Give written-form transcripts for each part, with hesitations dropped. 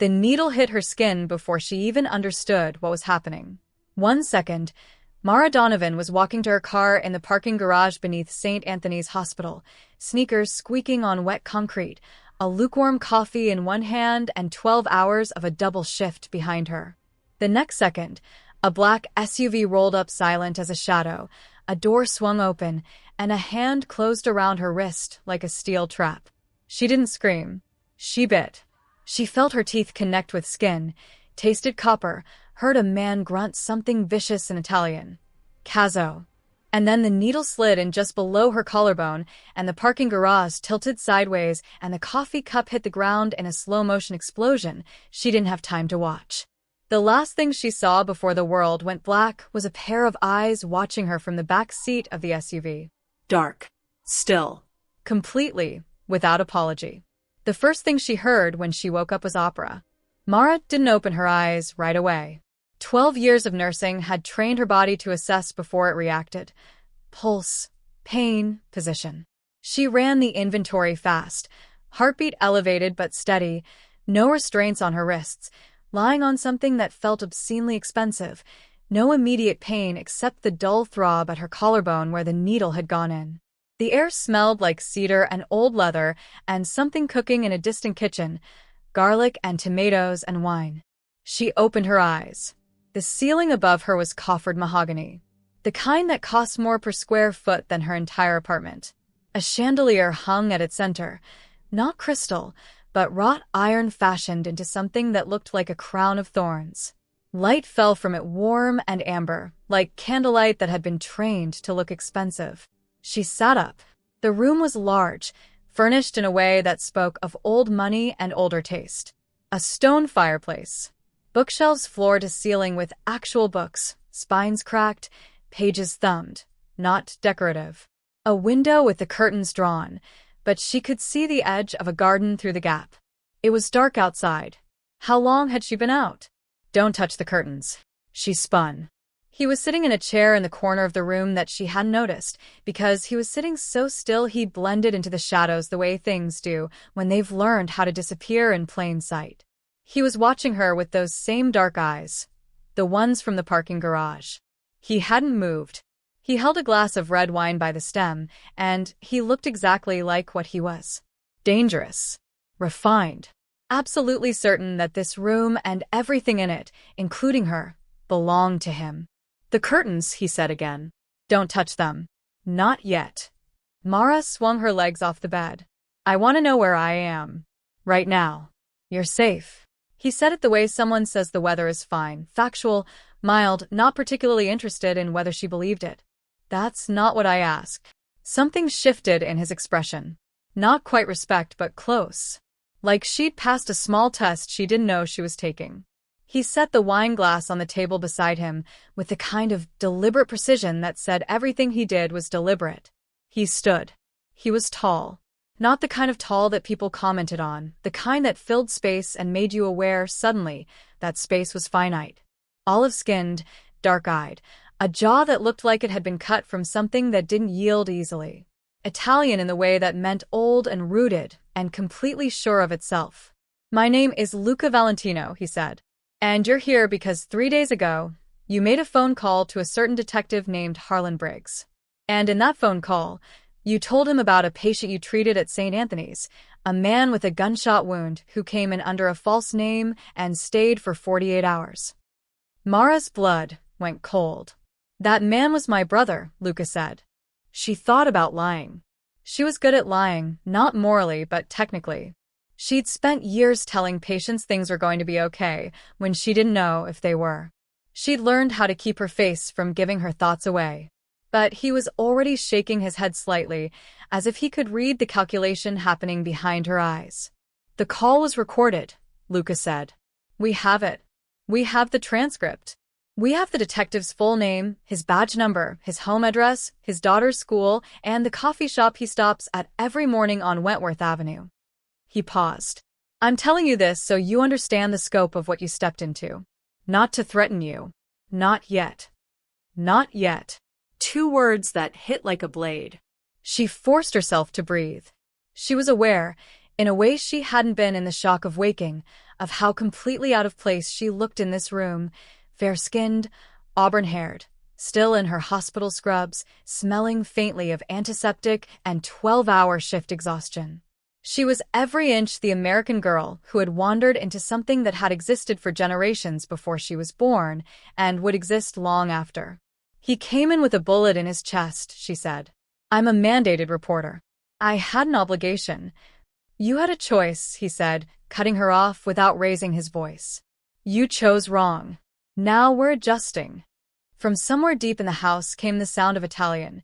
The needle hit her skin before she even understood what was happening. 1 second, Mara Donovan was walking to her car in the parking garage beneath St. Anthony's Hospital, sneakers squeaking on wet concrete, a lukewarm coffee in one hand and 12 hours of a double shift behind her. The next second, a black SUV rolled up silent as a shadow, a door swung open, and a hand closed around her wrist like a steel trap. She didn't scream. She bit. She felt her teeth connect with skin, tasted copper, heard a man grunt something vicious in Italian. Cazzo. And then the needle slid in just below her collarbone, and the parking garage tilted sideways, and the coffee cup hit the ground in a slow-motion explosion she didn't have time to watch. The last thing she saw before the world went black was a pair of eyes watching her from the back seat of the SUV. Dark. Still. Completely, without apology. The first thing she heard when she woke up was opera. Mara didn't open her eyes right away. 12 years of nursing had trained her body to assess before it reacted. Pulse, pain, position. She ran the inventory fast, heartbeat elevated but steady, no restraints on her wrists, lying on something that felt obscenely expensive, no immediate pain except the dull throb at her collarbone where the needle had gone in. The air smelled like cedar and old leather and something cooking in a distant kitchen, garlic and tomatoes and wine. She opened her eyes. The ceiling above her was coffered mahogany, the kind that cost more per square foot than her entire apartment. A chandelier hung at its center, not crystal, but wrought iron fashioned into something that looked like a crown of thorns. Light fell from it warm and amber, like candlelight that had been trained to look expensive. She sat up. The room was large, furnished in a way that spoke of old money and older taste. A stone fireplace. Bookshelves floor to ceiling with actual books, spines cracked, pages thumbed, not decorative. A window with the curtains drawn, but she could see the edge of a garden through the gap. It was dark outside. How long had she been out? Don't touch the curtains. She spun. He was sitting in a chair in the corner of the room that she hadn't noticed, because he was sitting so still he'd blended into the shadows the way things do when they've learned how to disappear in plain sight. He was watching her with those same dark eyes, the ones from the parking garage. He hadn't moved. He held a glass of red wine by the stem, and he looked exactly like what he was. Dangerous. Refined. Absolutely certain that this room and everything in it, including her, belonged to him. The curtains, he said again. Don't touch them. Not yet. Mara swung her legs off the bed. I want to know where I am. Right now. You're safe. He said it the way someone says the weather is fine, factual, mild, not particularly interested in whether she believed it. That's not what I asked. Something shifted in his expression. Not quite respect, but close. Like she'd passed a small test she didn't know she was taking. He set the wine glass on the table beside him with the kind of deliberate precision that said everything he did was deliberate. He stood. He was tall. Not the kind of tall that people commented on, the kind that filled space and made you aware suddenly that space was finite. Olive-skinned, dark-eyed, a jaw that looked like it had been cut from something that didn't yield easily. Italian in the way that meant old and rooted and completely sure of itself. My name is Luca Valentino, he said. And you're here because 3 days ago, you made a phone call to a certain detective named Harlan Briggs. And in that phone call, you told him about a patient you treated at St. Anthony's, a man with a gunshot wound who came in under a false name and stayed for 48 hours. Mara's blood went cold. That man was my brother, Luca said. She thought about lying. She was good at lying, not morally but technically. She'd spent years telling patients things were going to be okay when she didn't know if they were. She'd learned how to keep her face from giving her thoughts away. But he was already shaking his head slightly, as if he could read the calculation happening behind her eyes. The call was recorded, Luca said. We have it. We have the transcript. We have the detective's full name, his badge number, his home address, his daughter's school, and the coffee shop he stops at every morning on Wentworth Avenue. He paused. I'm telling you this so you understand the scope of what you stepped into. Not to threaten you. Not yet. Not yet. 2 words that hit like a blade. She forced herself to breathe. She was aware, in a way she hadn't been in the shock of waking, of how completely out of place she looked in this room, fair-skinned, auburn-haired, still in her hospital scrubs, smelling faintly of antiseptic and 12-hour shift exhaustion. She was every inch the American girl who had wandered into something that had existed for generations before she was born and would exist long after. "He came in with a bullet in his chest," she said. "I'm a mandated reporter. I had an obligation." "You had a choice," he said, cutting her off without raising his voice. "You chose wrong. Now we're adjusting." From somewhere deep in the house came the sound of Italian.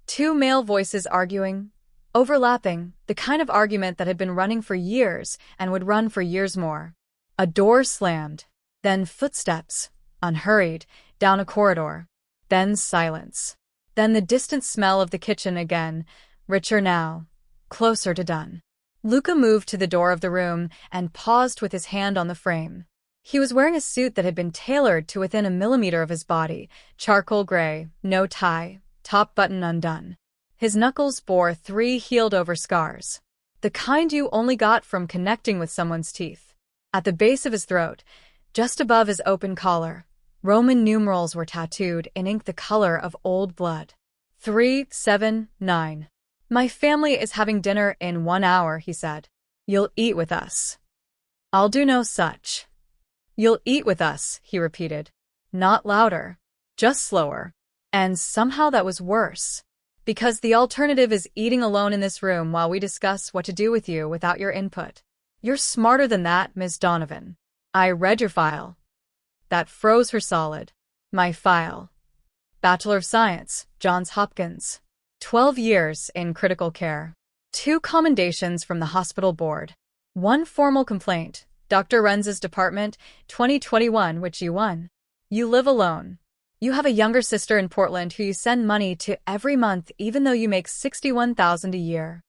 Two male voices arguing, overlapping, the kind of argument that had been running for years and would run for years more. A door slammed. Then footsteps, unhurried, down a corridor. Then silence. Then the distant smell of the kitchen again, richer now, closer to done. Luca moved to the door of the room and paused with his hand on the frame. He was wearing a suit that had been tailored to within a millimeter of his body, charcoal gray, no tie, top button undone. His knuckles bore 3 healed-over scars, the kind you only got from connecting with someone's teeth. At the base of his throat, just above his open collar, Roman numerals were tattooed in ink the color of old blood. 379. "My family is having dinner in 1 hour," he said. "You'll eat with us." "I'll do no such." "You'll eat with us," he repeated. Not louder, just slower. And somehow that was worse. "Because the alternative is eating alone in this room while we discuss what to do with you without your input. You're smarter than that, Ms. Donovan. I read your file." That froze her solid. "My file. Bachelor of Science, Johns Hopkins. 12 years in critical care. 2 commendations from the hospital board. 1 formal complaint, Dr. Renz's department, 2021, which you won. You live alone. You have a younger sister in Portland who you send money to every month even though you make $61,000 a year."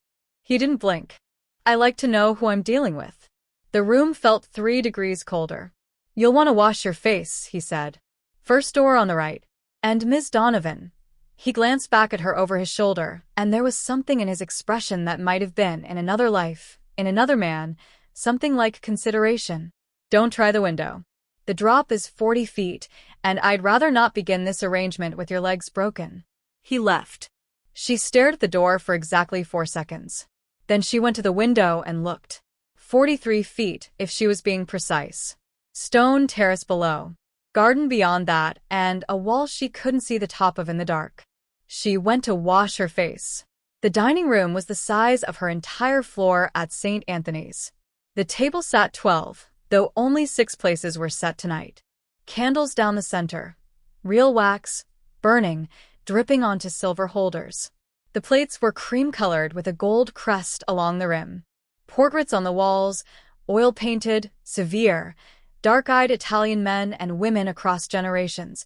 He didn't blink. "I like to know who I'm dealing with." The room felt 3 degrees colder. "You'll want to wash your face," he said. "First door on the right. And Ms. Donovan." He glanced back at her over his shoulder, and there was something in his expression that might have been in another life, in another man, something like consideration. "Don't try the window. The drop is 40 feet, and I'd rather not begin this arrangement with your legs broken." He left. She stared at the door for exactly 4 seconds. Then she went to the window and looked. 43 feet, if she was being precise. Stone terrace below. Garden beyond that, and a wall she couldn't see the top of in the dark. She went to wash her face. The dining room was the size of her entire floor at St. Anthony's. The table sat 12, though only 6 places were set tonight. Candles down the center. Real wax, burning, dripping onto silver holders. The plates were cream-colored with a gold crest along the rim. Portraits on the walls, oil-painted, severe, dark-eyed Italian men and women across generations,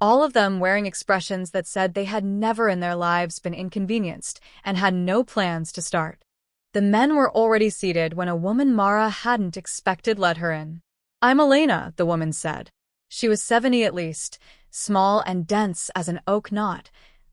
all of them wearing expressions that said they had never in their lives been inconvenienced and had no plans to start. The men were already seated when a woman Mara hadn't expected led her in. "I'm Elena," the woman said. She was 70 at least, small and dense as an oak knot,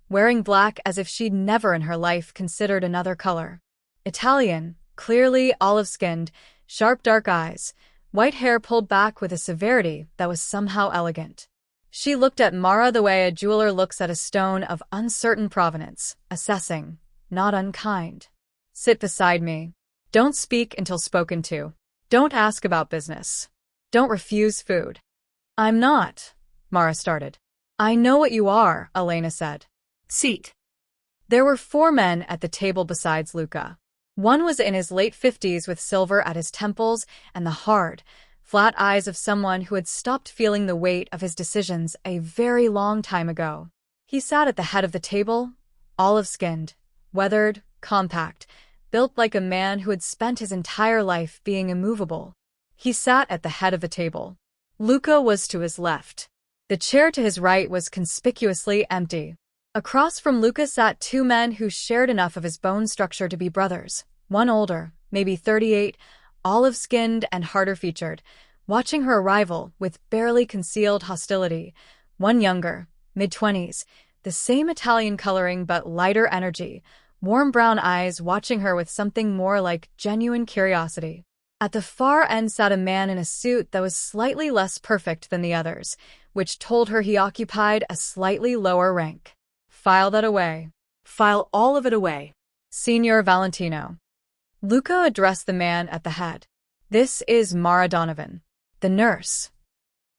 wearing black as if she'd never in her life considered another color. Italian, clearly olive-skinned, sharp dark eyes, white hair pulled back with a severity that was somehow elegant. She looked at Mara the way a jeweler looks at a stone of uncertain provenance, assessing, not unkind. "Sit beside me. Don't speak until spoken to. Don't ask about business. Don't refuse food." "I'm not," Mara started. "I know what you are," Elena said. "Seat." There were 4 men at the table besides Luca. One was in his late 50s with silver at his temples and the hard, flat eyes of someone who had stopped feeling the weight of his decisions a very long time ago. He sat at the head of the table, olive-skinned, weathered, compact, built like a man who had spent his entire life being immovable. He sat at the head of the table. Luca was to his left. The chair to his right was conspicuously empty. Across from Luca sat 2 men who shared enough of his bone structure to be brothers, one older, maybe 38, olive-skinned and harder-featured, watching her arrival with barely concealed hostility, one younger, mid-20s, the same Italian coloring but lighter energy, warm brown eyes watching her with something more like genuine curiosity. At the far end sat a man in a suit that was slightly less perfect than the others, which told her he occupied a slightly lower rank. File that away. File all of it away. Senior Valentino. Luca addressed the man at the head. This is Mara Donovan, the nurse.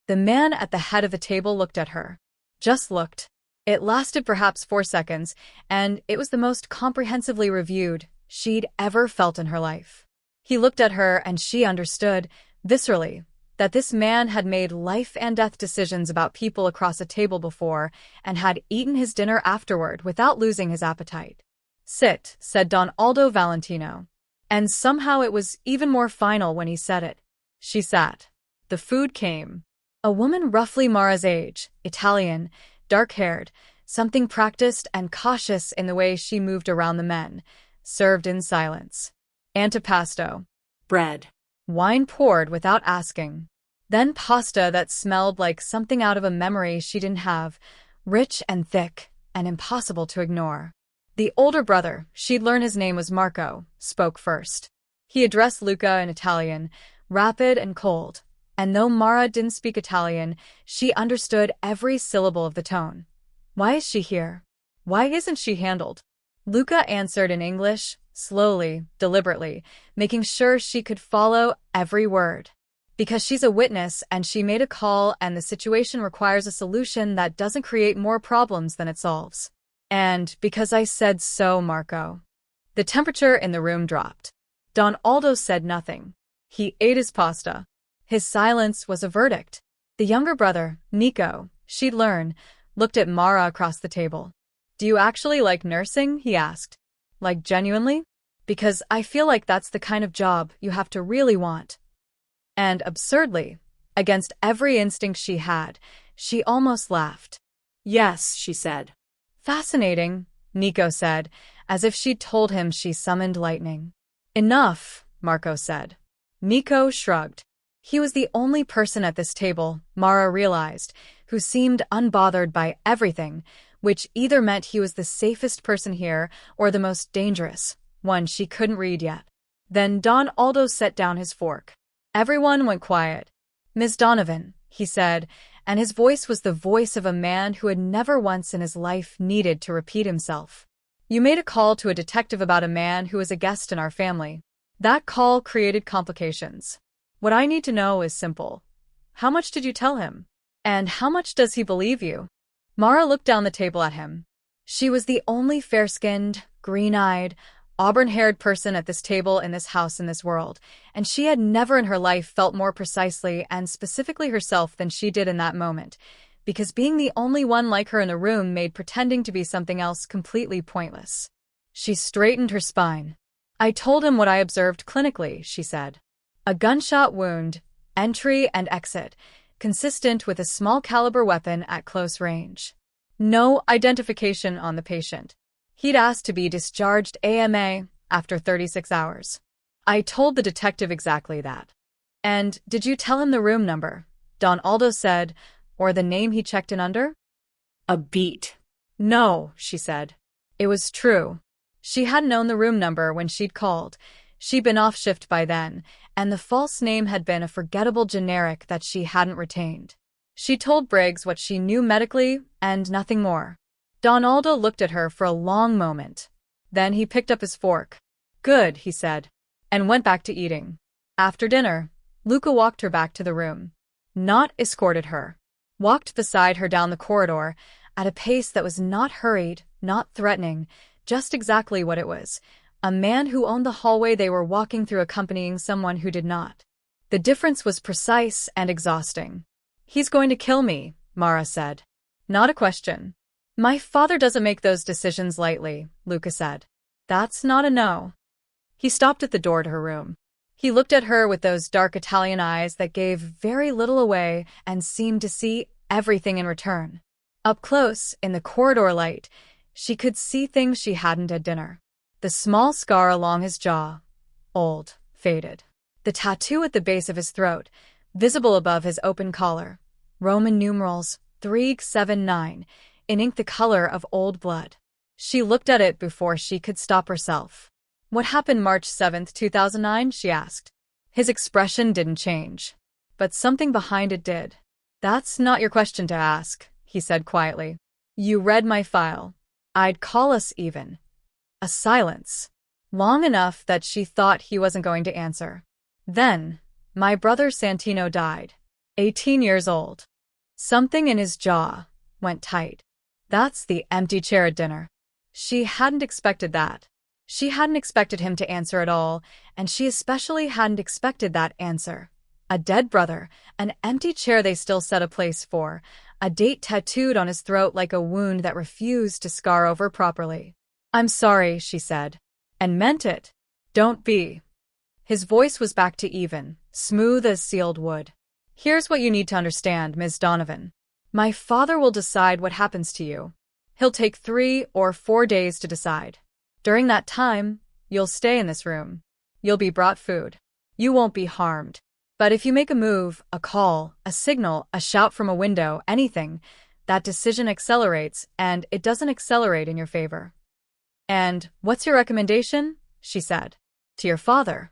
The man at the head of the table looked at her. Just looked. It lasted perhaps 4 seconds, and it was the most comprehensively reviewed she'd ever felt in her life. He looked at her and she understood, viscerally, that this man had made life-and-death decisions about people across a table before and had eaten his dinner afterward without losing his appetite. Sit, said Don Aldo Valentino. And somehow it was even more final when he said it. She sat. The food came. A woman roughly Mara's age, Italian, dark-haired, something practiced and cautious in the way she moved around the men, served in silence. Antipasto. Bread. Wine poured without asking. Then pasta that smelled like something out of a memory she didn't have, rich and thick and impossible to ignore. The older brother, she'd learned his name was Marco, spoke first. He addressed Luca in Italian, rapid and cold, and though Mara didn't speak Italian, she understood every syllable of the tone. Why is she here? Why isn't she handled? Luca answered in English, slowly, deliberately, making sure she could follow every word. Because she's a witness and she made a call and the situation requires a solution that doesn't create more problems than it solves. And because I said so, Marco. The temperature in the room dropped. Don Aldo said nothing. He ate his pasta. His silence was a verdict. The younger brother, Nico, she'd learned, looked at Mara across the table. Do you actually like nursing? He asked. Like genuinely? Because I feel like that's the kind of job you have to really want. And absurdly, against every instinct she had, she almost laughed. Yes, she said. Fascinating, Nico said, as if she'd told him she summoned lightning. Enough, Marco said. Nico shrugged. He was the only person at this table, Mara realized, who seemed unbothered by everything, which either meant he was the safest person here or the most dangerous, one she couldn't read yet. Then Don Aldo set down his fork. Everyone went quiet. Miss Donovan, he said, and his voice was the voice of a man who had never once in his life needed to repeat himself. You made a call to a detective about a man who was a guest in our family. That call created complications. What I need to know is simple. How much did you tell him? And how much does he believe you? Mara looked down the table at him. She was the only fair-skinned, green-eyed, auburn-haired person at this table in this house in this world, and she had never in her life felt more precisely and specifically herself than she did in that moment, because being the only one like her in the room made pretending to be something else completely pointless. She straightened her spine. I told him what I observed clinically, she said. A gunshot wound, entry and exit, consistent with a small-caliber weapon at close range. No identification on the patient. He'd asked to be discharged AMA after 36 hours. I told the detective exactly that. And did you tell him the room number? Don Aldo said, or the name he checked in under? A beat. No, she said. It was true. She hadn't known the room number when she'd called. She'd been off shift by then, and the false name had been a forgettable generic that she hadn't retained. She told Briggs what she knew medically and nothing more. Don Aldo looked at her for a long moment. Then he picked up his fork. Good, he said, and went back to eating. After dinner, Luca walked her back to the room. Not escorted her. Walked beside her down the corridor at a pace that was not hurried, not threatening, just exactly what it was. A man who owned the hallway they were walking through accompanying someone who did not. The difference was precise and exhausting. He's going to kill me, Mara said. Not a question. My father doesn't make those decisions lightly, Luca said. That's not a no. He stopped at the door to her room. He looked at her with those dark Italian eyes that gave very little away and seemed to see everything in return. Up close, in the corridor light, she could see things she hadn't at dinner. The small scar along his jaw, old, faded. The tattoo at the base of his throat, visible above his open collar. Roman numerals 379, in ink the color of old blood. She looked at it before she could stop herself. What happened March 7, 2009? She asked. His expression didn't change, but something behind it did. That's not your question to ask, he said quietly. You read my file. I'd call us even. A silence. Long enough that she thought he wasn't going to answer. Then, my brother Santino died. 18 years old. Something in his jaw went tight. That's the empty chair at dinner. She hadn't expected that. She hadn't expected him to answer at all, and she especially hadn't expected that answer. A dead brother, an empty chair they still set a place for, a date tattooed on his throat like a wound that refused to scar over properly. I'm sorry, she said. And meant it. Don't be. His voice was back to even, smooth as sealed wood. Here's what you need to understand, Ms. Donovan. My father will decide what happens to you. He'll take 3 or 4 days to decide. During that time, you'll stay in this room. You'll be brought food. You won't be harmed. But if you make a move, a call, a signal, a shout from a window, anything, that decision accelerates, and it doesn't accelerate in your favor. And what's your recommendation? She said. To your father.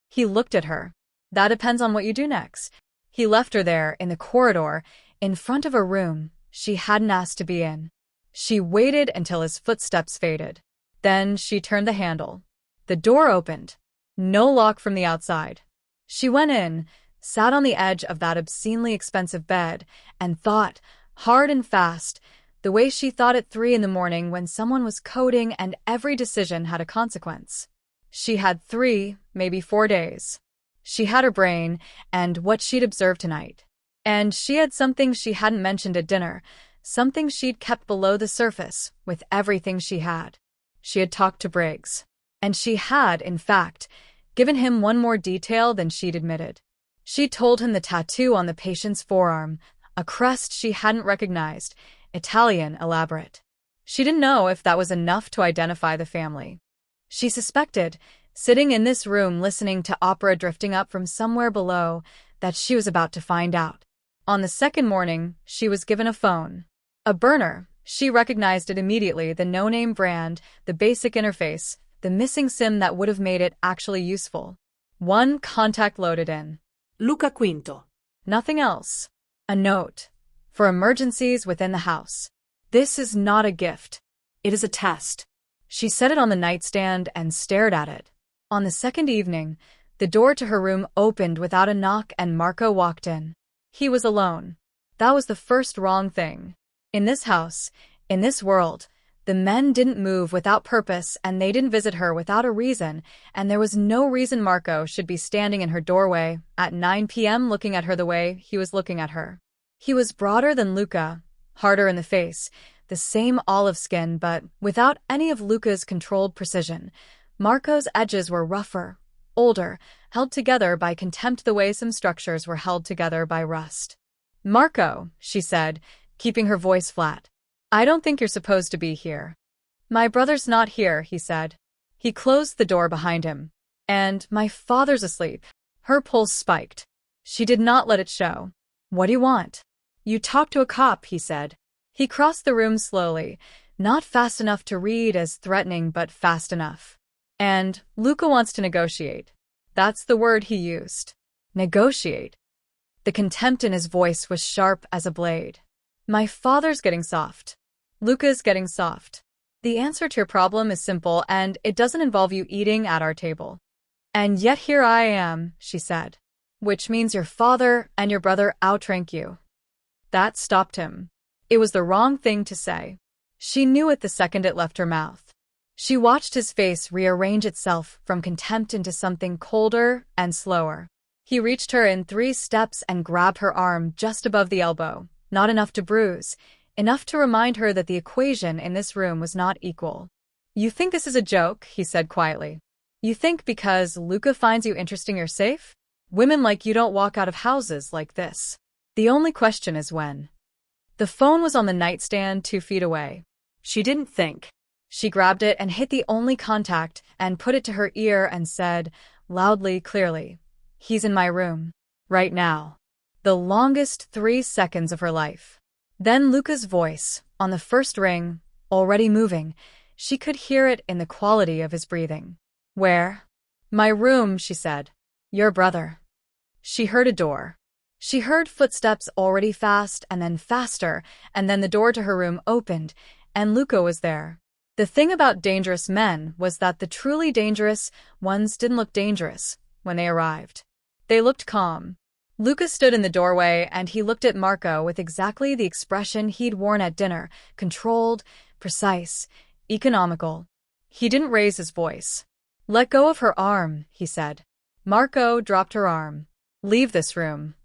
He looked at her. That depends on what you do next. He left her there in the corridor, in front of a room she hadn't asked to be in. She waited until his footsteps faded. Then she turned the handle. The door opened. No lock from the outside. She went in, sat on the edge of that obscenely expensive bed, and thought, hard and fast, the way she thought at 3 a.m. when someone was coding and every decision had a consequence. She had 3, maybe 4 days. She had her brain and what she'd observed tonight. And she had something she hadn't mentioned at dinner, something she'd kept below the surface with everything she had. She had talked to Briggs. And she had, in fact, given him one more detail than she'd admitted. She told him the tattoo on the patient's forearm, a crest she hadn't recognized, Italian elaborate. She didn't know if that was enough to identify the family. She suspected, sitting in this room listening to opera drifting up from somewhere below, that she was about to find out. On the second morning, she was given a phone. A burner. She recognized it immediately, the no-name brand, the basic interface, the missing SIM that would have made it actually useful. One contact loaded in. Luca Quinto. Nothing else. A note. For emergencies within the house. This is not a gift. It is a test. She set it on the nightstand and stared at it. On the second evening, the door to her room opened without a knock and Marco walked in. He was alone. That was the first wrong thing. In this house, in this world, the men didn't move without purpose and they didn't visit her without a reason, and there was no reason Marco should be standing in her doorway at 9 p.m. looking at her the way he was looking at her. He was broader than Luca, harder in the face, the same olive skin but without any of Luca's controlled precision. Marco's edges were rougher, older, held together by contempt the way some structures were held together by rust. Marco, she said, keeping her voice flat. I don't think you're supposed to be here. My brother's not here, he said. He closed the door behind him. And my father's asleep. Her pulse spiked. She did not let it show. What do you want? You talk to a cop, he said. He crossed the room slowly, not fast enough to read as threatening but fast enough. And Luca wants to negotiate. That's the word he used. Negotiate. The contempt in his voice was sharp as a blade. My father's getting soft. Luca's getting soft. The answer to your problem is simple and it doesn't involve you eating at our table. And yet here I am, she said. Which means your father and your brother outrank you. That stopped him. It was the wrong thing to say. She knew it the second it left her mouth. She watched his face rearrange itself from contempt into something colder and slower. He reached her in 3 steps and grabbed her arm just above the elbow, not enough to bruise, enough to remind her that the equation in this room was not equal. You think this is a joke, he said quietly. You think because Luca finds you interesting you're safe? Women like you don't walk out of houses like this. The only question is when. The phone was on the nightstand 2 feet away. She didn't think. She grabbed it and hit the only contact and put it to her ear and said, loudly, clearly, he's in my room. Right now. The longest 3 seconds of her life. Then Luca's voice, on the first ring, already moving, she could hear it in the quality of his breathing. Where? My room, she said. Your brother. She heard a door. She heard footsteps already fast and then faster, and then the door to her room opened, and Luca was there. The thing about dangerous men was that the truly dangerous ones didn't look dangerous when they arrived. They looked calm. Luca stood in the doorway and he looked at Marco with exactly the expression he'd worn at dinner, controlled, precise, economical. He didn't raise his voice. Let go of her arm, he said. Marco dropped her arm. Leave this room.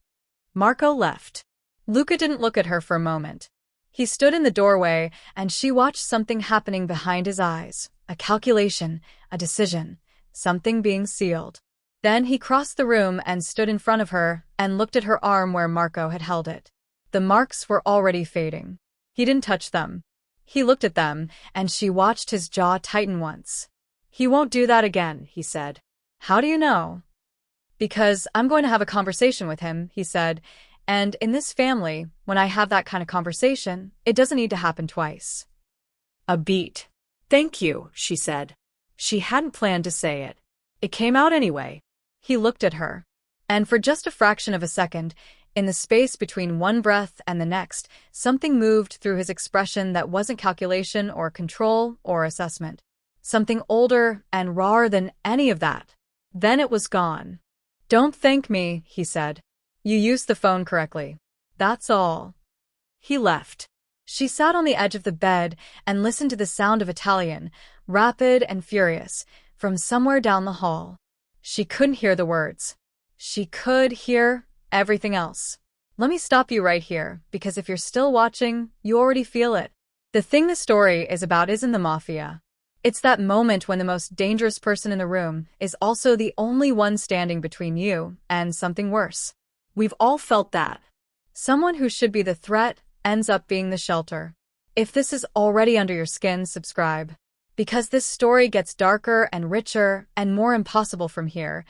Marco left. Luca didn't look at her for a moment. He stood in the doorway and she watched something happening behind his eyes, a calculation, a decision, something being sealed. Then he crossed the room and stood in front of her and looked at her arm where Marco had held it. The marks were already fading. He didn't touch them. He looked at them, and she watched his jaw tighten once. He won't do that again, he said. How do you know? Because I'm going to have a conversation with him, he said, and in this family, when I have that kind of conversation, it doesn't need to happen twice. A beat. Thank you, she said. She hadn't planned to say it. It came out anyway. He looked at her. And for just a fraction of a second, in the space between one breath and the next, something moved through his expression that wasn't calculation or control or assessment. Something older and rawer than any of that. Then it was gone. Don't thank me, he said. You used the phone correctly. That's all. He left. She sat on the edge of the bed and listened to the sound of Italian, rapid and furious, from somewhere down the hall. She couldn't hear the words. She could hear everything else. Let me stop you right here, because if you're still watching, you already feel it. The thing the story is about isn't the mafia. It's that moment when the most dangerous person in the room is also the only one standing between you and something worse. We've all felt that. Someone who should be the threat ends up being the shelter. If this is already under your skin, subscribe. Because this story gets darker and richer and more impossible from here,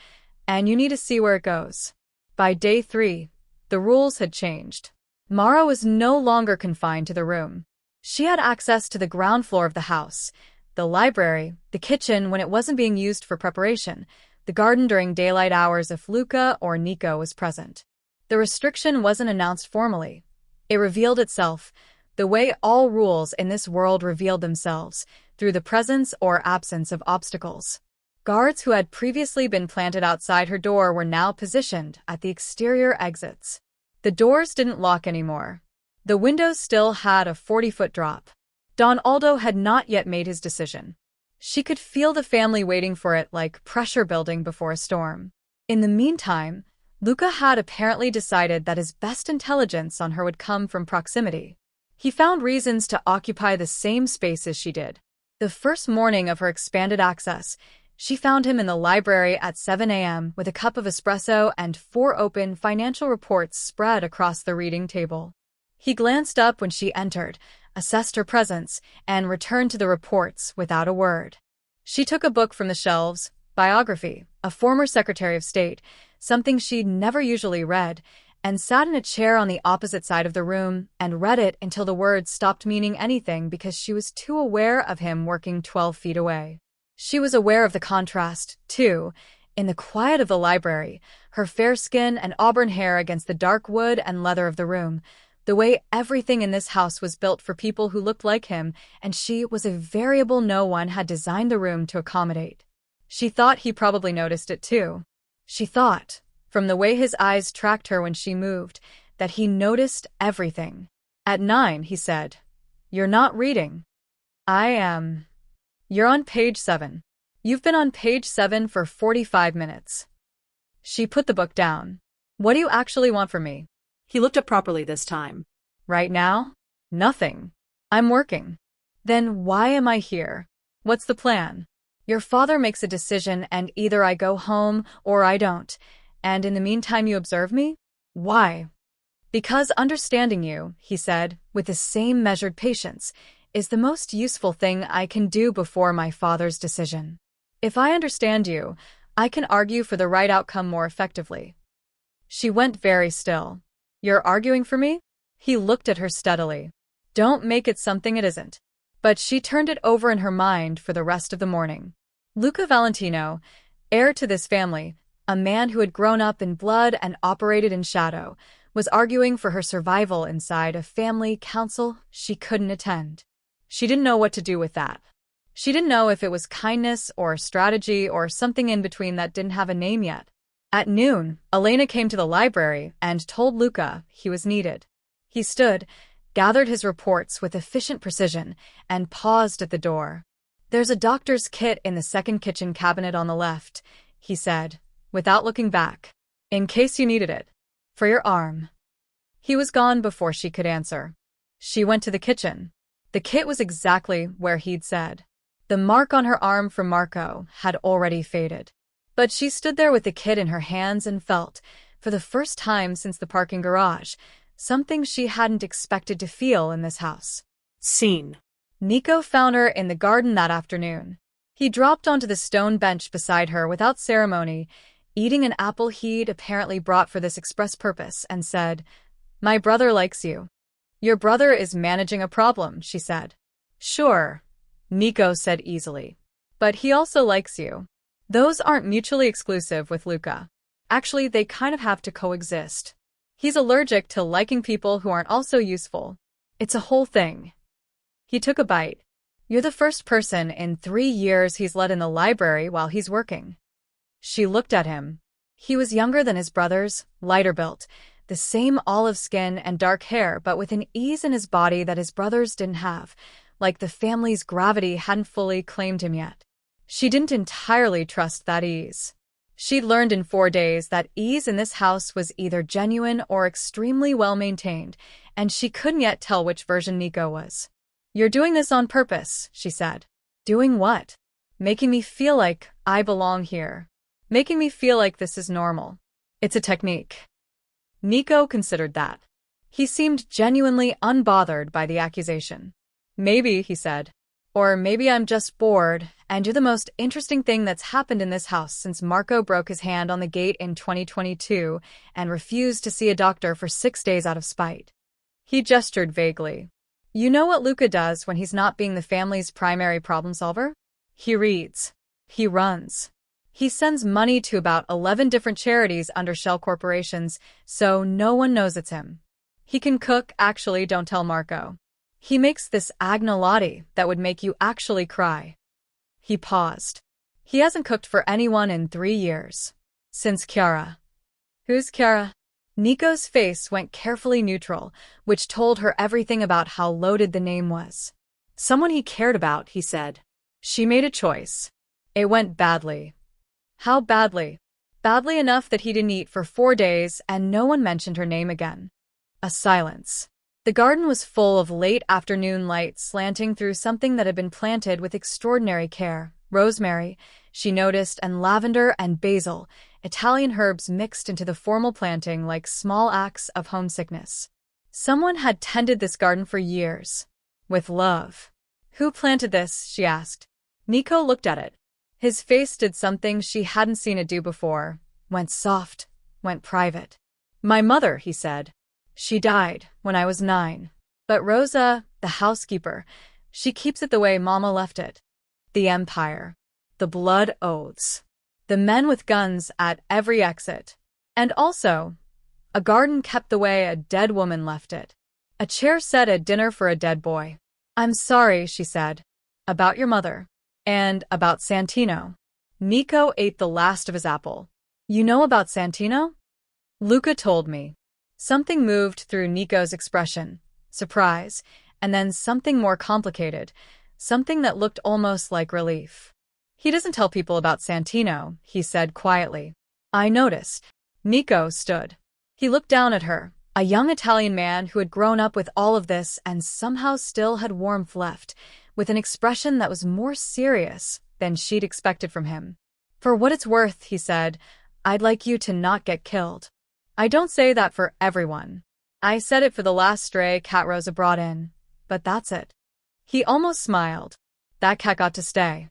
and you need to see where it goes. By day 3, the rules had changed. Mara was no longer confined to the room. She had access to the ground floor of the house, the library, the kitchen when it wasn't being used for preparation, the garden during daylight hours if Luca or Nico was present. The restriction wasn't announced formally. It revealed itself, the way all rules in this world revealed themselves, through the presence or absence of obstacles. Guards who had previously been planted outside her door were now positioned at the exterior exits. The doors didn't lock anymore. The windows still had a 40-foot drop. Don Aldo had not yet made his decision. She could feel the family waiting for it like pressure building before a storm. In the meantime, Luca had apparently decided that his best intelligence on her would come from proximity. He found reasons to occupy the same space as she did. The first morning of her expanded access, she found him in the library at 7 a.m. with a cup of espresso and 4 open financial reports spread across the reading table. He glanced up when she entered, assessed her presence, and returned to the reports without a word. She took a book from the shelves, biography, a former Secretary of State, something she'd never usually read, and sat in a chair on the opposite side of the room and read it until the words stopped meaning anything because she was too aware of him working 12 feet away. She was aware of the contrast, too, in the quiet of the library, her fair skin and auburn hair against the dark wood and leather of the room, the way everything in this house was built for people who looked like him, and she was a variable no one had designed the room to accommodate. She thought he probably noticed it too. She thought, from the way his eyes tracked her when she moved, that he noticed everything. At 9, he said, "You're not reading." "I am." "You're on page 7. You've been on page 7 for 45 minutes. She put the book down. "What do you actually want from me?" He looked up properly this time. "Right now? Nothing. I'm working." "Then why am I here? What's the plan?" "Your father makes a decision and either I go home or I don't. And in the meantime you observe me?" "Why?" "Because understanding you," he said, with the same measured patience, "is the most useful thing I can do before my father's decision. If I understand you, I can argue for the right outcome more effectively." She went very still. "You're arguing for me?" He looked at her steadily. "Don't make it something it isn't." But she turned it over in her mind for the rest of the morning. Luca Valentino, heir to this family, A man who had grown up in blood and operated in shadow was arguing for her survival inside a family council she couldn't attend. She didn't know what to do with that. She didn't know if it was kindness or strategy or something in between that didn't have a name yet. At noon, Elena came to the library and told Luca he was needed. He stood, gathered his reports with efficient precision, and paused at the door. "There's a doctor's kit in the second kitchen cabinet on the left," he said, without looking back. "In case you needed it. For your arm." He was gone before she could answer. She went to the kitchen. The kit was exactly where he'd said. The mark on her arm from Marco had already faded. But she stood there with the kit in her hands and felt, for the first time since the parking garage, something she hadn't expected to feel in this house. Scene. Nico found her in the garden that afternoon. He dropped onto the stone bench beside her without ceremony, eating an apple he'd apparently brought for this express purpose, and said, "My brother likes you." "Your brother is managing a problem," she said. "Sure," Nico said easily. "But he also likes you." Those aren't mutually exclusive with Luca. Actually, they kind of have to coexist. He's allergic to liking people who aren't also useful. It's a whole thing. He took a bite. "You're the first person in 3 years he's let in the library while he's working." She looked at him. He was younger than his brothers, lighter built, the same olive skin and dark hair, but with an ease in his body that his brothers didn't have, like the family's gravity hadn't fully claimed him yet. She didn't entirely trust that ease. She'd learned in 4 days that ease in this house was either genuine or extremely well-maintained, and she couldn't yet tell which version Nico was. "You're doing this on purpose," she said. "Doing what?" "Making me feel like I belong here. Making me feel like this is normal. It's a technique." Nico considered that. He seemed genuinely unbothered by the accusation. "Maybe," he said. "Or maybe I'm just bored, and you're the most interesting thing that's happened in this house since Marco broke his hand on the gate in 2022 and refused to see a doctor for 6 days out of spite." He gestured vaguely. "You know what Luca does when he's not being the family's primary problem solver? He reads. He runs. He sends money to about 11 different charities under shell corporations, so no one knows it's him. He can cook, actually, don't tell Marco. He makes this agnolotti that would make you actually cry." He paused. "He hasn't cooked for anyone in 3 years. Since Chiara." "Who's Chiara?" Nico's face went carefully neutral, which told her everything about how loaded the name was. "Someone he cared about," he said. "She made a choice. It went badly." "How badly?" "Badly enough that he didn't eat for 4 days and no one mentioned her name again." A silence. The garden was full of late afternoon light slanting through something that had been planted with extraordinary care. Rosemary, she noticed, and lavender and basil, Italian herbs mixed into the formal planting like small acts of homesickness. Someone had tended this garden for years. With love. "Who planted this?" she asked. Nico looked at it. His face did something she hadn't seen it do before. Went soft, went private. "My mother," he said. "She died when I was 9. But Rosa, the housekeeper, she keeps it the way Mama left it. The empire. The blood oaths. The men with guns at every exit. And also, a garden kept the way a dead woman left it. A chair set a dinner for a dead boy." "I'm sorry," she said. "About your mother. And about Santino." Nico ate the last of his apple. "You know about Santino?" "Luca told me." Something moved through Nico's expression. Surprise, and then something more complicated. Something that looked almost like relief. "He doesn't tell people about Santino," he said quietly. "I noticed." Nico stood. He looked down at her, a young Italian man who had grown up with all of this and somehow still had warmth left, with an expression that was more serious than she'd expected from him. "For what it's worth," he said, "I'd like you to not get killed. I don't say that for everyone. I said it for the last stray cat Rosa brought in. But that's it." He almost smiled. That cat got to stay.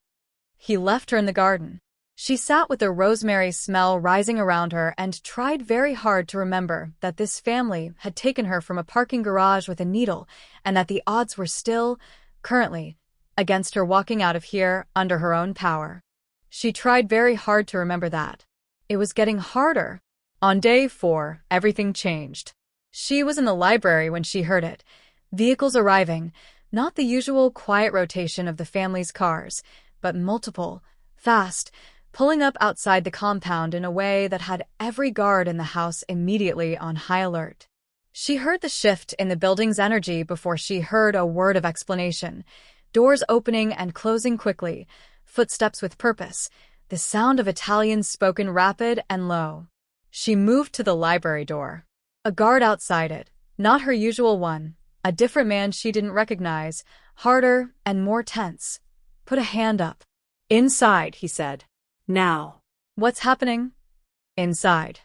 He left her in the garden. She sat with the rosemary smell rising around her and tried very hard to remember that this family had taken her from a parking garage with a needle and that the odds were still, currently, against her walking out of here under her own power. She tried very hard to remember that. It was getting harder. On day 4, everything changed. She was in the library when she heard it. Vehicles arriving, not the usual quiet rotation of the family's cars, but multiple, fast, pulling up outside the compound in a way that had every guard in the house immediately on high alert. She heard the shift in the building's energy before she heard a word of explanation. Doors opening and closing quickly, footsteps with purpose, the sound of Italian spoken rapid and low. She moved to the library door. A guard outside it, not her usual one, a different man she didn't recognize, harder and more tense. Put a hand up. Inside, he said. Now. What's happening? Inside.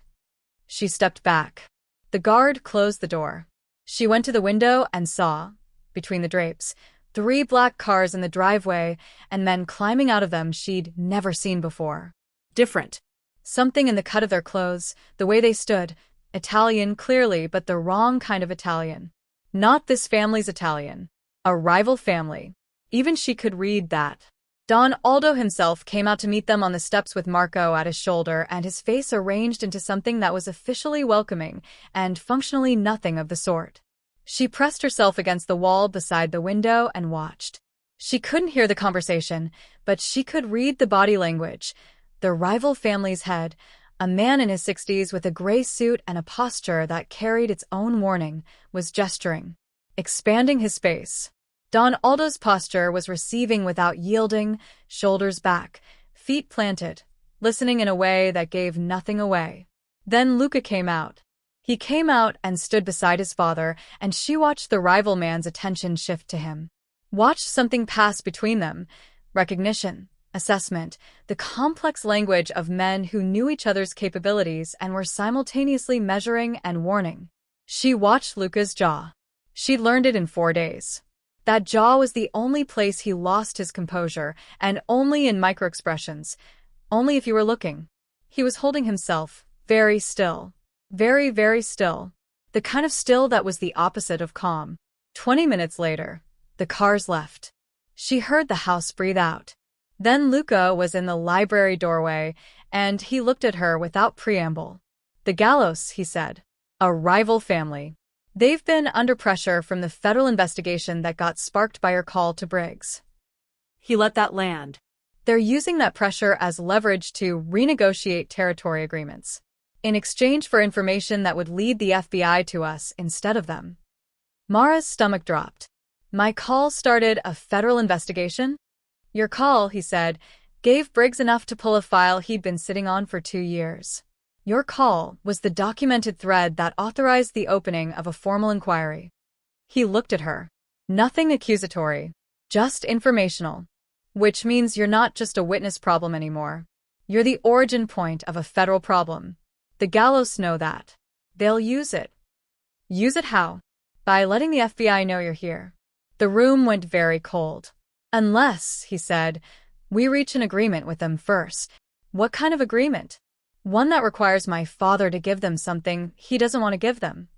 She stepped back. The guard closed the door. She went to the window and saw, between the drapes, 3 black cars in the driveway and men climbing out of them she'd never seen before. Different. Something in the cut of their clothes, the way they stood, Italian clearly, but the wrong kind of Italian. Not this family's Italian. A rival family. Even she could read that. Don Aldo himself came out to meet them on the steps with Marco at his shoulder and his face arranged into something that was officially welcoming and functionally nothing of the sort. She pressed herself against the wall beside the window and watched. She couldn't hear the conversation, but she could read the body language. The rival family's head, a man in his 60s with a gray suit and a posture that carried its own warning, was gesturing, expanding his space. Don Aldo's posture was receiving without yielding, shoulders back, feet planted, listening in a way that gave nothing away. Then Luca came out. He came out and stood beside his father, and she watched the rival man's attention shift to him. Watched something pass between them, recognition, assessment, the complex language of men who knew each other's capabilities and were simultaneously measuring and warning. She watched Luca's jaw. She'd learned it in 4 days. That jaw was the only place he lost his composure, and only in microexpressions, only if you were looking. He was holding himself, very still. Very, very still. The kind of still that was the opposite of calm. 20 minutes later, the cars left. She heard the house breathe out. Then Luca was in the library doorway, and he looked at her without preamble. The gallows, he said. A rival family. They've been under pressure from the federal investigation that got sparked by her call to Briggs. He let that land. They're using that pressure as leverage to renegotiate territory agreements, in exchange for information that would lead the FBI to us instead of them. Mara's stomach dropped. My call started a federal investigation? Your call, he said, gave Briggs enough to pull a file he'd been sitting on for 2 years. Your call was the documented thread that authorized the opening of a formal inquiry. He looked at her. Nothing accusatory, just informational. Which means you're not just a witness problem anymore. You're the origin point of a federal problem. The gallows know that. They'll use it. Use it how? By letting the FBI know you're here. The room went very cold. Unless, he said, we reach an agreement with them first. What kind of agreement? One that requires my father to give them something he doesn't want to give them.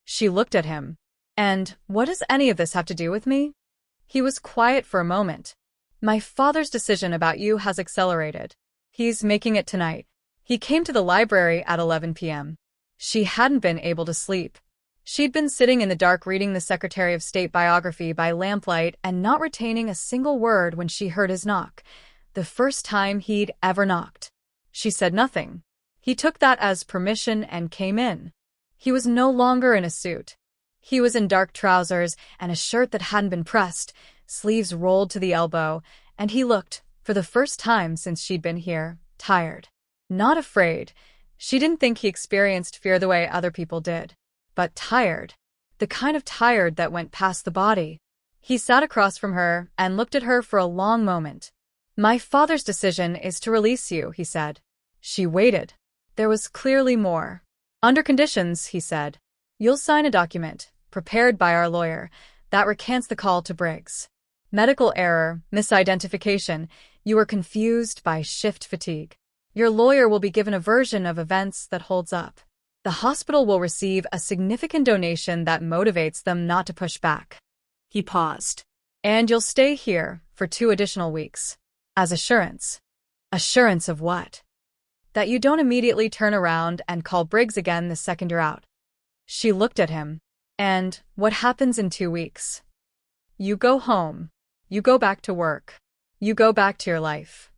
She looked at him. And what does any of this have to do with me? He was quiet for a moment. My father's decision about you has accelerated. He's making it tonight. He came to the library at 11 p.m. She hadn't been able to sleep. She'd been sitting in the dark reading the Secretary of State biography by lamplight and not retaining a single word when she heard his knock, the first time he'd ever knocked. She said nothing. He took that as permission and came in. He was no longer in a suit. He was in dark trousers and a shirt that hadn't been pressed, sleeves rolled to the elbow, and he looked, for the first time since she'd been here, tired. Not afraid. She didn't think he experienced fear the way other people did. But tired. The kind of tired that went past the body. He sat across from her and looked at her for a long moment. My father's decision is to release you, he said. She waited. There was clearly more. Under conditions, he said. You'll sign a document, prepared by our lawyer, that recants the call to Briggs. Medical error, misidentification. You were confused by shift fatigue. Your lawyer will be given a version of events that holds up. The hospital will receive a significant donation that motivates them not to push back. He paused. And you'll stay here for 2 additional weeks. As assurance. Assurance of what? That you don't immediately turn around and call Briggs again the second you're out. She looked at him. And what happens in 2 weeks? You go home. You go back to work. You go back to your life.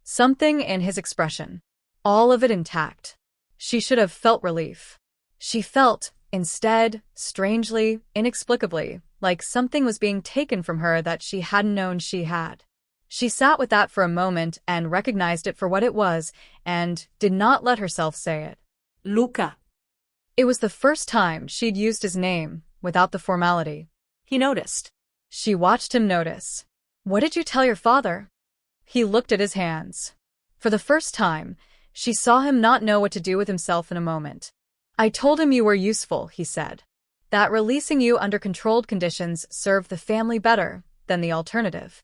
Something in his expression. All of it intact. She should have felt relief. She felt, instead, strangely, inexplicably, like something was being taken from her that she hadn't known she had. She sat with that for a moment and recognized it for what it was, and did not let herself say it. Luca. It was the first time she'd used his name, without the formality. He noticed. She watched him notice. What did you tell your father? He looked at his hands. For the first time, she saw him not know what to do with himself in a moment. I told him you were useful, he said. That releasing you under controlled conditions served the family better than the alternative.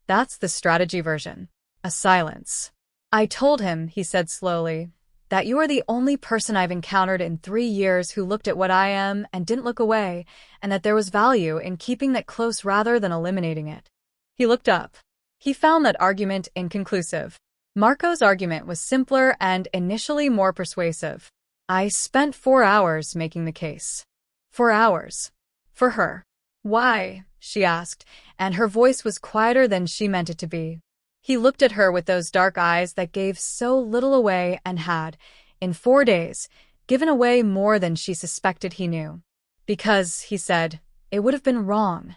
That's the strategy version. A silence. I told him, he said slowly, that you are the only person I've encountered in 3 years who looked at what I am and didn't look away, and that there was value in keeping that close rather than eliminating it. He looked up. He found that argument inconclusive. Marco's argument was simpler and initially more persuasive. I spent 4 hours making the case. 4 hours. For her. Why? She asked, and her voice was quieter than she meant it to be. He looked at her with those dark eyes that gave so little away and had, in 4 days, given away more than she suspected he knew. Because, he said, it would have been wrong.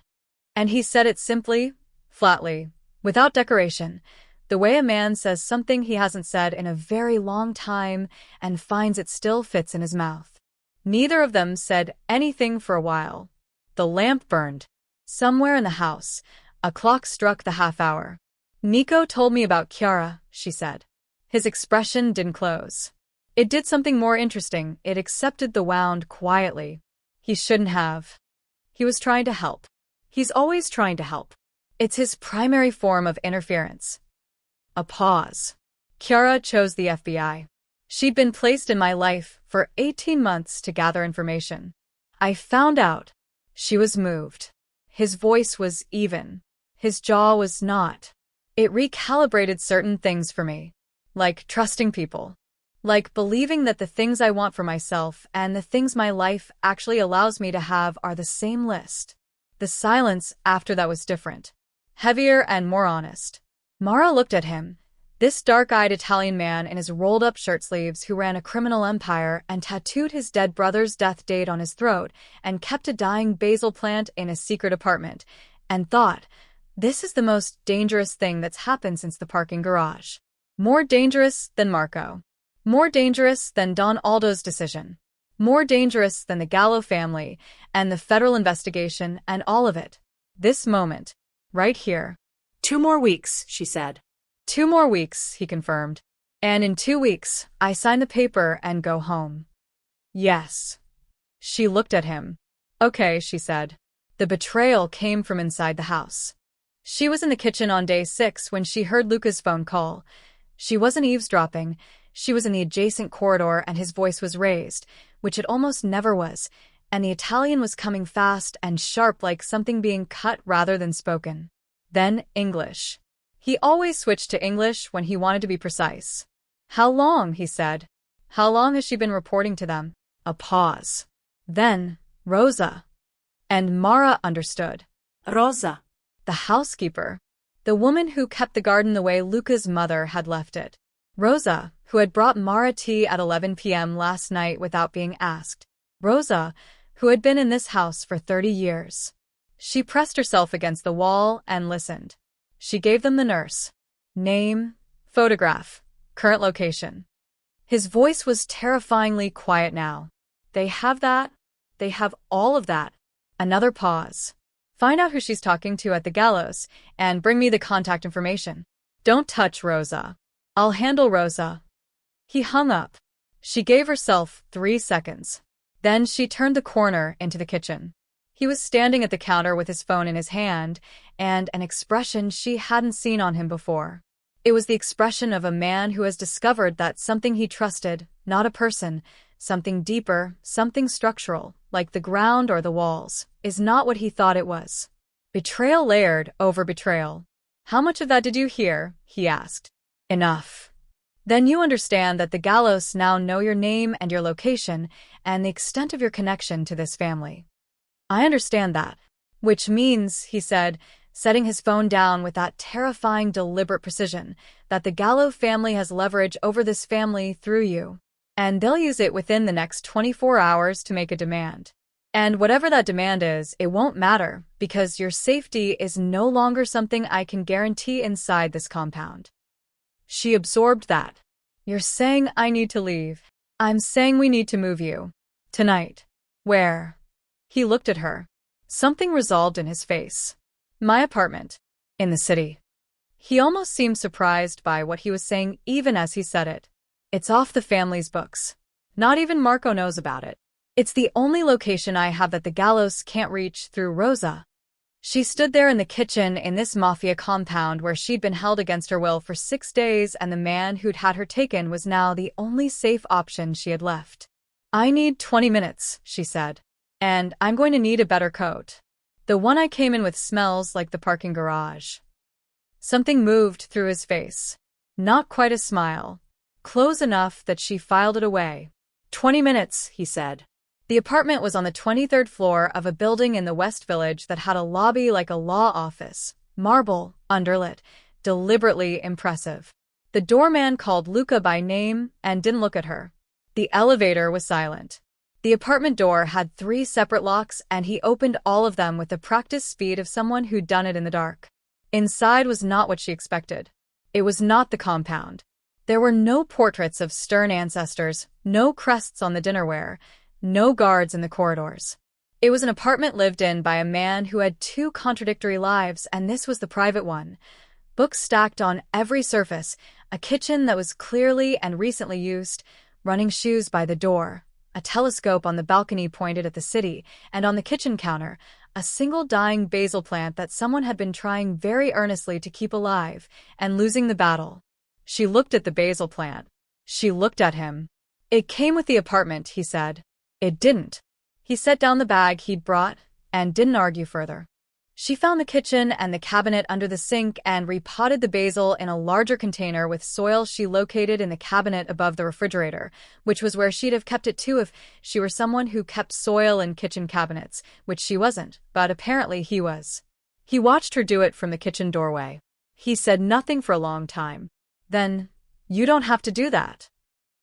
And he said it simply, flatly, without decoration, the way a man says something he hasn't said in a very long time and finds it still fits in his mouth. Neither of them said anything for a while. The lamp burned. Somewhere in the house, a clock struck the half-hour. Nico told me about Chiara, she said. His expression didn't close. It did something more interesting. It accepted the wound quietly. He shouldn't have. He was trying to help. He's always trying to help. It's his primary form of interference. A pause. Chiara chose the FBI. She'd been placed in my life for 18 months to gather information. I found out. She was moved. His voice was even. His jaw was not. It recalibrated certain things for me. Like trusting people. Like believing that the things I want for myself and the things my life actually allows me to have are the same list. The silence after that was different. Heavier and more honest. Mara looked at him. This dark-eyed Italian man in his rolled-up shirt sleeves who ran a criminal empire and tattooed his dead brother's death date on his throat and kept a dying basil plant in a secret apartment, and thought, this is the most dangerous thing that's happened since the parking garage. More dangerous than Marco. More dangerous than Don Aldo's decision. More dangerous than the Gallo family and the federal investigation and all of it. This moment. Right here. 2 more weeks, she said. 2 more weeks, he confirmed. And in 2 weeks, I sign the paper and go home. Yes. She looked at him. Okay, she said. The betrayal came from inside the house. She was in the kitchen on day 6 when she heard Luca's phone call. She wasn't eavesdropping. She was in the adjacent corridor and his voice was raised, which it almost never was, and the Italian was coming fast and sharp like something being cut rather than spoken. Then English. He always switched to English when he wanted to be precise. How long, he said. How long has she been reporting to them? A pause. Then, Rosa. And Mara understood. Rosa. The housekeeper. The woman who kept the garden the way Luca's mother had left it. Rosa, who had brought Mara tea at 11 p.m. last night without being asked. Rosa, who had been in this house for 30 years. She pressed herself against the wall and listened. She gave them the nurse. Name, photograph, current location. His voice was terrifyingly quiet now. They have that. They have all of that. Another pause. Find out who she's talking to at the gallows, and bring me the contact information. Don't touch Rosa. I'll handle Rosa. He hung up. She gave herself 3 seconds. Then she turned the corner into the kitchen. He was standing at the counter with his phone in his hand, and an expression she hadn't seen on him before. It was the expression of a man who has discovered that something he trusted, not a person, something deeper, something structural, like the ground or the walls, is not what he thought it was. Betrayal layered over betrayal. How much of that did you hear? He asked. Enough. Then you understand that the gallows now know your name and your location and the extent of your connection to this family. I understand that. Which means, he said, setting his phone down with that terrifying, deliberate precision, that the Gallo family has leverage over this family through you. And they'll use it within the next 24 hours to make a demand. And whatever that demand is, it won't matter, because your safety is no longer something I can guarantee inside this compound. She absorbed that. You're saying I need to leave. I'm saying we need to move you. Tonight. Where? He looked at her. Something resolved in his face. My apartment. In the city. He almost seemed surprised by what he was saying even as he said it. It's off the family's books. Not even Marco knows about it. It's the only location I have that the gallows can't reach through Rosa. She stood there in the kitchen in this mafia compound where she'd been held against her will for 6 days, and the man who'd had her taken was now the only safe option she had left. I need 20 minutes, she said. And I'm going to need a better coat. The one I came in with smells like the parking garage. Something moved through his face. Not quite a smile. Close enough that she filed it away. 20 minutes, he said. The apartment was on the 23rd floor of a building in the West Village that had a lobby like a law office. Marble, underlit, deliberately impressive. The doorman called Luca by name and didn't look at her. The elevator was silent. The apartment door had 3 separate locks, and he opened all of them with the practiced speed of someone who'd done it in the dark. Inside was not what she expected. It was not the compound. There were no portraits of stern ancestors, no crests on the dinnerware, no guards in the corridors. It was an apartment lived in by a man who had 2 contradictory lives, and this was the private one. Books stacked on every surface, a kitchen that was clearly and recently used, running shoes by the door, a telescope on the balcony pointed at the city, and on the kitchen counter, a single dying basil plant that someone had been trying very earnestly to keep alive and losing the battle. She looked at the basil plant. She looked at him. It came with the apartment, he said. It didn't. He set down the bag he'd brought and didn't argue further. She found the kitchen and the cabinet under the sink and repotted the basil in a larger container with soil she located in the cabinet above the refrigerator, which was where she'd have kept it too if she were someone who kept soil in kitchen cabinets, which she wasn't, but apparently he was. He watched her do it from the kitchen doorway. He said nothing for a long time. Then, you don't have to do that.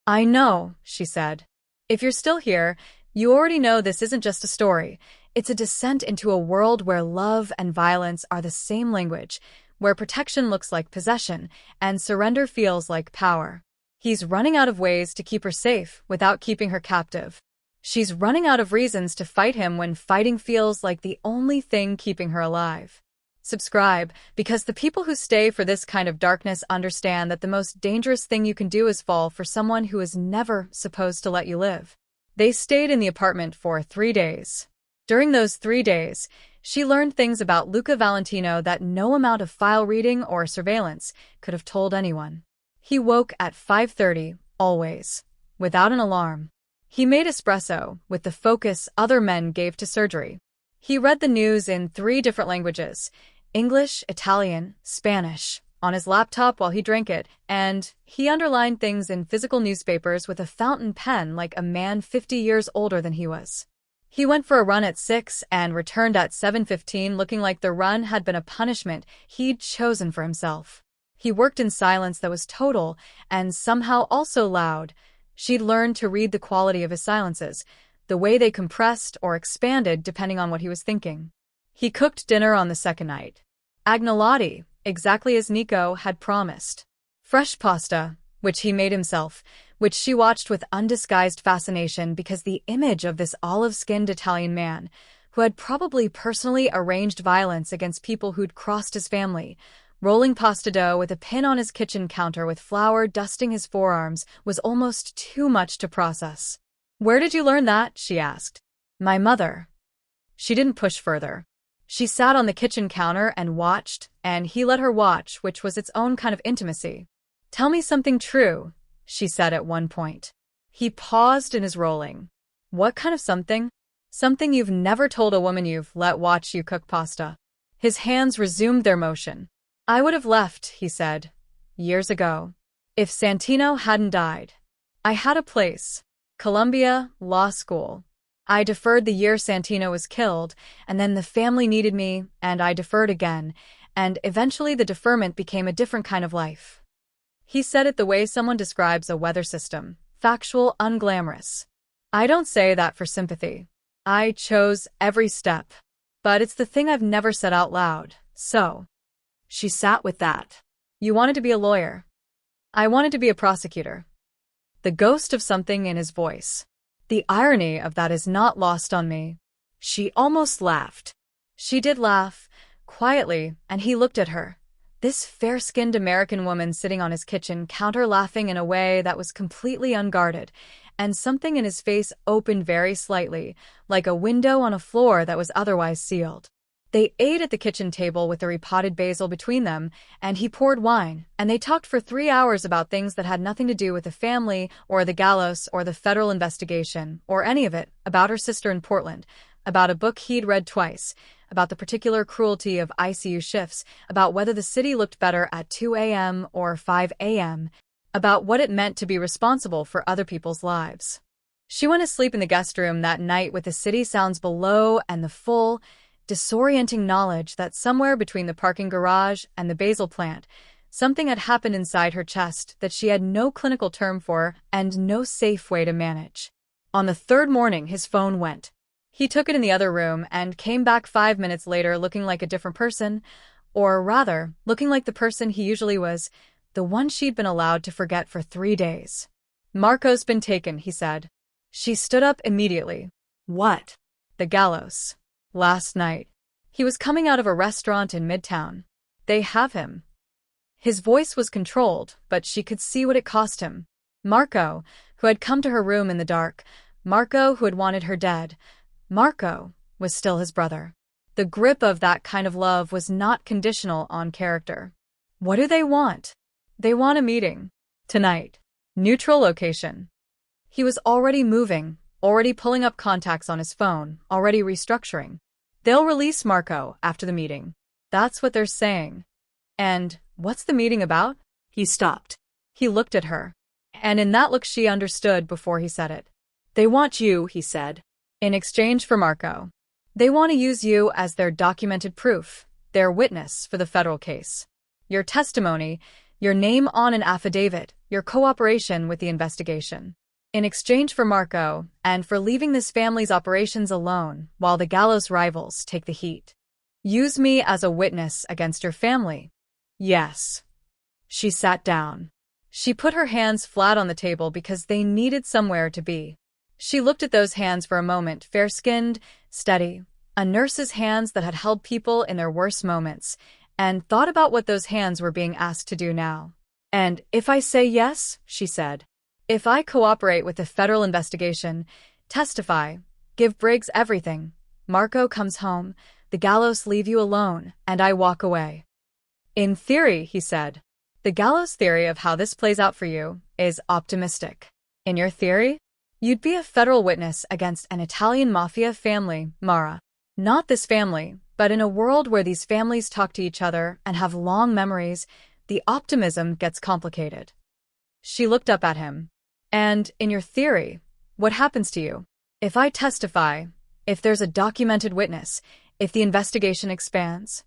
I know, she said. If you're still here, you already know this isn't just a story. It's a descent into a world where love and violence are the same language, where protection looks like possession and surrender feels like power. He's running out of ways to keep her safe without keeping her captive. She's running out of reasons to fight him when fighting feels like the only thing keeping her alive. Subscribe, because the people who stay for this kind of darkness understand that the most dangerous thing you can do is fall for someone who is never supposed to let you live. They stayed in the apartment for 3 days. During those 3 days, she learned things about Luca Valentino that no amount of file reading or surveillance could have told anyone. He woke at 5:30, always, without an alarm. He made espresso with the focus other men gave to surgery. He read the news in 3 different languages, English, Italian, Spanish, on his laptop while he drank it, and he underlined things in physical newspapers with a fountain pen like a man 50 years older than he was. He went for a run at 6 and returned at 7:15 looking like the run had been a punishment he'd chosen for himself. He worked in silence that was total and somehow also loud. She'd learned to read the quality of his silences, the way they compressed or expanded depending on what he was thinking. He cooked dinner on the second night. Agnolotti, exactly as Nico had promised. Fresh pasta, which he made himself, which she watched with undisguised fascination because the image of this olive-skinned Italian man, who had probably personally arranged violence against people who'd crossed his family, rolling pasta dough with a pin on his kitchen counter with flour dusting his forearms, was almost too much to process. Where did you learn that? She asked. My mother. She didn't push further. She sat on the kitchen counter and watched, and he let her watch, which was its own kind of intimacy. Tell me something true, she said at one point. He paused in his rolling. What kind of something? Something you've never told a woman you've let watch you cook pasta. His hands resumed their motion. I would have left, he said, years ago. If Santino hadn't died. I had a place. Columbia Law School. I deferred the year Santino was killed, and then the family needed me, and I deferred again, and eventually the deferment became a different kind of life. He said it the way someone describes a weather system, factual, unglamorous. I don't say that for sympathy. I chose every step. But it's the thing I've never said out loud, so. She sat with that. You wanted to be a lawyer. I wanted to be a prosecutor. The ghost of something in his voice. The irony of that is not lost on me. She almost laughed. She did laugh, quietly, and he looked at her. This fair-skinned American woman sitting on his kitchen counter laughing in a way that was completely unguarded, and something in his face opened very slightly, like a window on a floor that was otherwise sealed. They ate at the kitchen table with the repotted basil between them, and he poured wine, and they talked for 3 hours about things that had nothing to do with the family, or the gallows, or the federal investigation, or any of it, about her sister in Portland, about a book he'd read twice, about the particular cruelty of ICU shifts, about whether the city looked better at 2 a.m. or 5 a.m., about what it meant to be responsible for other people's lives. She went to sleep in the guest room that night with the city sounds below and the full, disorienting knowledge that somewhere between the parking garage and the basil plant, something had happened inside her chest that she had no clinical term for and no safe way to manage. On the third morning, his phone went. He took it in the other room and came back 5 minutes later looking like a different person, or rather, looking like the person he usually was, the one she'd been allowed to forget for 3 days. Marco's been taken, he said. She stood up immediately. What? The gallows. Last night. He was coming out of a restaurant in Midtown. They have him. His voice was controlled, but she could see what it cost him. Marco, who had come to her room in the dark, Marco who had wanted her dead, Marco was still his brother. The grip of that kind of love was not conditional on character. What do they want? They want a meeting. Tonight. Neutral location. He was already moving, already pulling up contacts on his phone, already restructuring. They'll release Marco after the meeting. That's what they're saying. And what's the meeting about? He stopped. He looked at her. And in that look she understood before he said it. They want you, he said. In exchange for Marco. They want to use you as their documented proof, their witness for the federal case. Your testimony, your name on an affidavit, your cooperation with the investigation. In exchange for Marco, and for leaving this family's operations alone while the gallows rivals take the heat. Use me as a witness against your family. Yes. She sat down. She put her hands flat on the table because they needed somewhere to be. She looked at those hands for a moment, fair-skinned, steady, a nurse's hands that had held people in their worst moments, and thought about what those hands were being asked to do now. And if I say yes, she said. If I cooperate with the federal investigation, testify, give Briggs everything, Marco comes home, the gallows leave you alone, and I walk away. In theory, he said. The gallows theory of how this plays out for you is optimistic. In your theory, you'd be a federal witness against an Italian mafia family, Mara. Not this family, but in a world where these families talk to each other and have long memories, the optimism gets complicated. She looked up at him. And, in your theory, what happens to you? If I testify, if there's a documented witness, if the investigation expands?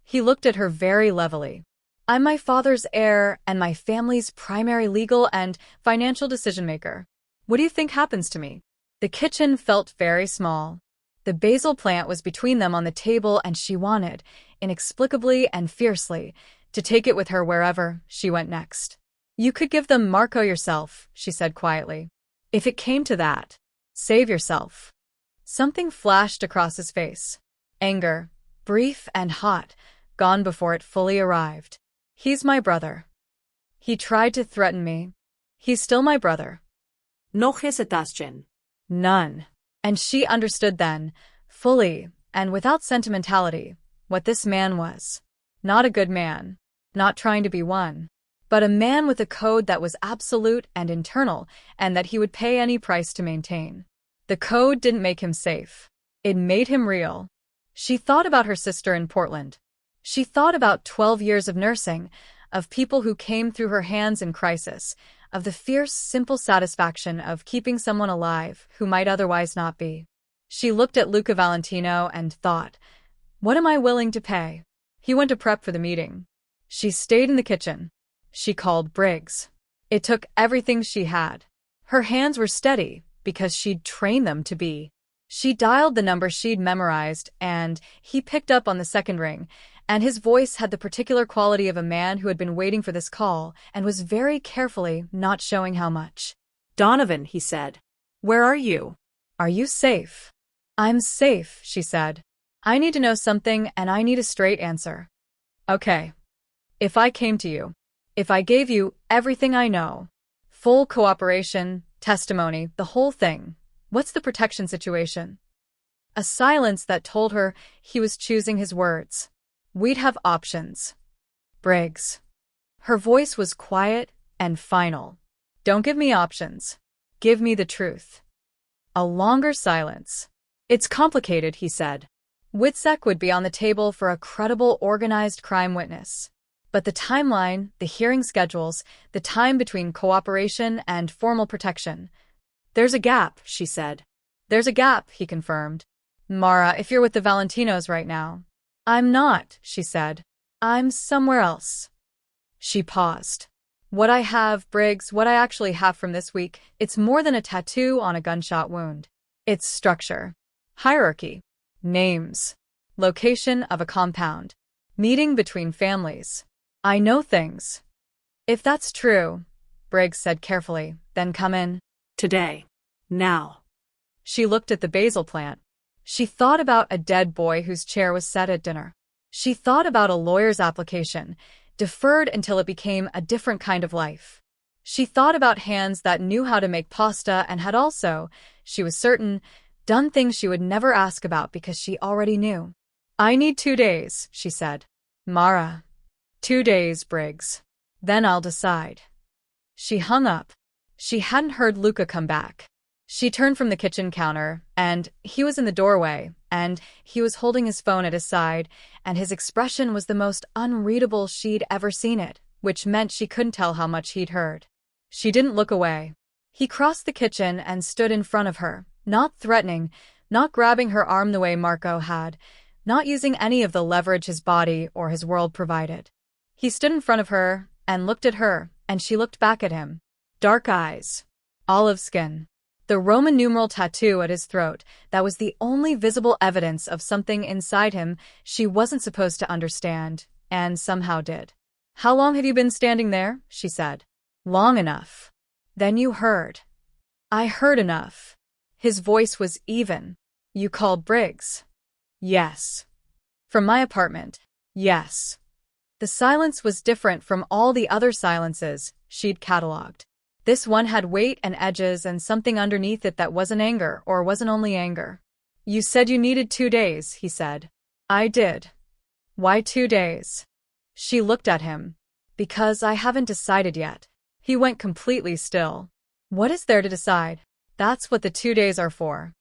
He looked at her very levelly. I'm my father's heir and my family's primary legal and financial decision-maker. What do you think happens to me? The kitchen felt very small. The basil plant was between them on the table and she wanted, inexplicably and fiercely, to take it with her wherever she went next. You could give them Marco yourself, she said quietly. If it came to that, save yourself. Something flashed across his face. Anger, brief and hot, gone before it fully arrived. He's my brother. He tried to threaten me. He's still my brother. No hesitation. None. And she understood then, fully, and without sentimentality, what this man was. Not a good man. Not trying to be one. But a man with a code that was absolute and internal, and that he would pay any price to maintain. The code didn't make him safe. It made him real. She thought about her sister in Portland. She thought about 12 years of nursing, of people who came through her hands in crisis, of the fierce, simple satisfaction of keeping someone alive who might otherwise not be. She looked at Luca Valentino and thought, what am I willing to pay? He went to prep for the meeting. She stayed in the kitchen. She called Briggs. It took everything she had. Her hands were steady because she'd trained them to be. She dialed the number she'd memorized, and he picked up on the second ring, and his voice had the particular quality of a man who had been waiting for this call and was very carefully not showing how much. Donovan, he said. Where are you? Are you safe? I'm safe, she said. I need to know something, and I need a straight answer. Okay. If I came to you, if I gave you everything I know, full cooperation, testimony, the whole thing, what's the protection situation? A silence that told her he was choosing his words. We'd have options. Briggs. Her voice was quiet and final. Don't give me options. Give me the truth. A longer silence. It's complicated, he said. Witsec would be on the table for a credible organized crime witness. But the timeline, the hearing schedules, the time between cooperation and formal protection. There's a gap, she said. There's a gap, he confirmed. Mara, if you're with the Valentinos right now. I'm not, she said. I'm somewhere else. She paused. What I have, Briggs, what I actually have from this week, it's more than a tattoo on a gunshot wound. It's structure. Hierarchy. Names. Location of a compound. Meeting between families. I know things. If that's true, Briggs said carefully, then come in. Today. Now. She looked at the basil plant. She thought about a dead boy whose chair was set at dinner. She thought about a lawyer's application, deferred until it became a different kind of life. She thought about hands that knew how to make pasta and had also, she was certain, done things she would never ask about because she already knew. I need 2 days, she said. Mara. 2 days, Briggs. Then I'll decide. She hung up. She hadn't heard Luca come back. She turned from the kitchen counter, and he was in the doorway, and he was holding his phone at his side, and his expression was the most unreadable she'd ever seen it, which meant she couldn't tell how much he'd heard. She didn't look away. He crossed the kitchen and stood in front of her, not threatening, not grabbing her arm the way Marco had, not using any of the leverage his body or his world provided. He stood in front of her and looked at her, and she looked back at him. Dark eyes. Olive skin. The Roman numeral tattoo at his throat, that was the only visible evidence of something inside him she wasn't supposed to understand, and somehow did. How long have you been standing there? She said. Long enough. Then you heard. I heard enough. His voice was even. You called Briggs? Yes. From my apartment? Yes. The silence was different from all the other silences she'd catalogued. This one had weight and edges and something underneath it that wasn't anger or wasn't only anger. You said you needed 2 days, he said. I did. Why 2 days? She looked at him. Because I haven't decided yet. He went completely still. What is there to decide? That's what the 2 days are for.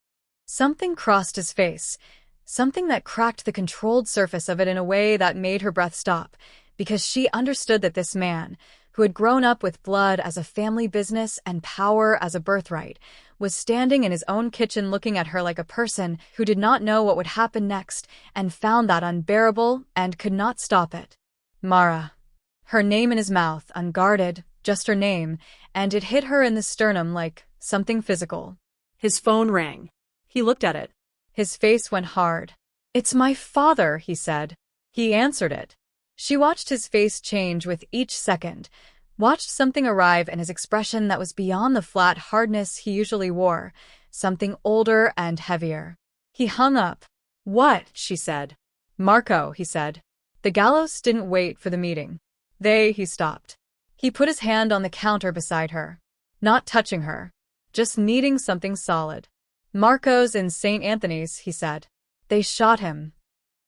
Something crossed his face, something that cracked the controlled surface of it in a way that made her breath stop, because she understood that this man, who had grown up with blood as a family business and power as a birthright, was standing in his own kitchen looking at her like a person who did not know what would happen next and found that unbearable and could not stop it. Mara. Her name in his mouth, unguarded, just her name, and it hit her in the sternum like something physical. His phone rang. He looked at it. His face went hard. It's my father, he said. He answered it. She watched his face change with each second, watched something arrive in his expression that was beyond the flat hardness he usually wore, something older and heavier. He hung up. What? She said. Marco, he said. The gallows didn't wait for the meeting. He stopped. He put his hand on the counter beside her. Not touching her. Just needing something solid. Marco's in St. Anthony's, he said. They shot him.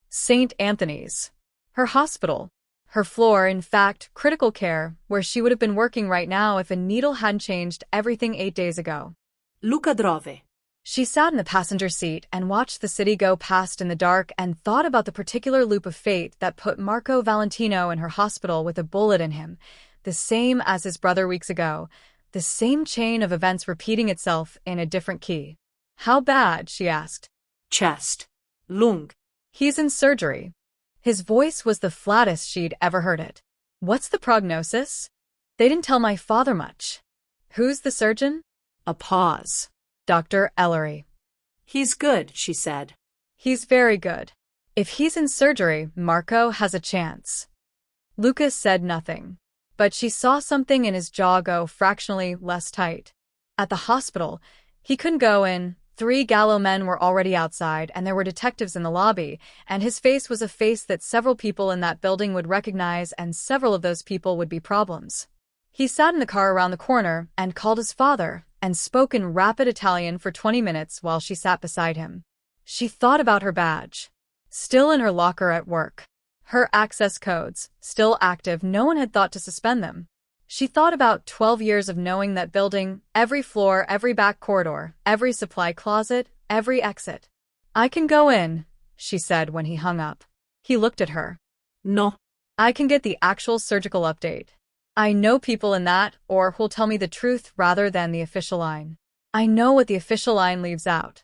St. Anthony's. Her hospital. Her floor, in fact, critical care, where she would have been working right now if a needle hadn't changed everything 8 days ago. Luca Drove. She sat in the passenger seat and watched the city go past in the dark and thought about the particular loop of fate that put Marco Valentino in her hospital with a bullet in him, the same as his brother weeks ago, the same chain of events repeating itself in a different key. How bad? She asked. Chest. Lung. He's in surgery. His voice was the flattest she'd ever heard it. What's the prognosis? They didn't tell my father much. Who's the surgeon? A pause. Dr. Ellery. He's good, she said. He's very good. If he's in surgery, Marco has a chance. Lucas said nothing, but she saw something in his jaw go fractionally less tight. At the hospital, he couldn't go in. 3 Gallo men were already outside, and there were detectives in the lobby, and his face was a face that several people in that building would recognize, and several of those people would be problems. He sat in the car around the corner and called his father, and spoke in rapid Italian for 20 minutes while she sat beside him. She thought about her badge. Still in her locker at work. Her access codes, still active, no one had thought to suspend them. She thought about 12 years of knowing that building, every floor, every back corridor, every supply closet, every exit. I can go in, she said when he hung up. He looked at her. No. I can get the actual surgical update. I know people in that, or who'll tell me the truth rather than the official line. I know what the official line leaves out.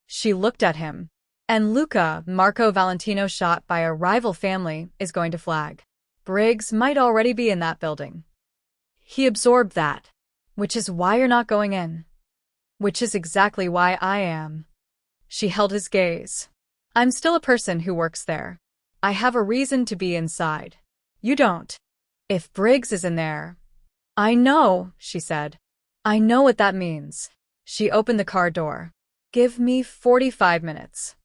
She looked at him. And Luca, Marco Valentino shot by a rival family, is going to flag. Briggs might already be in that building. He absorbed that. Which is why you're not going in. Which is exactly why I am. She held his gaze. I'm still a person who works there. I have a reason to be inside. You don't. If Briggs is in there. I know, she said. I know what that means. She opened the car door. Give me 45 minutes.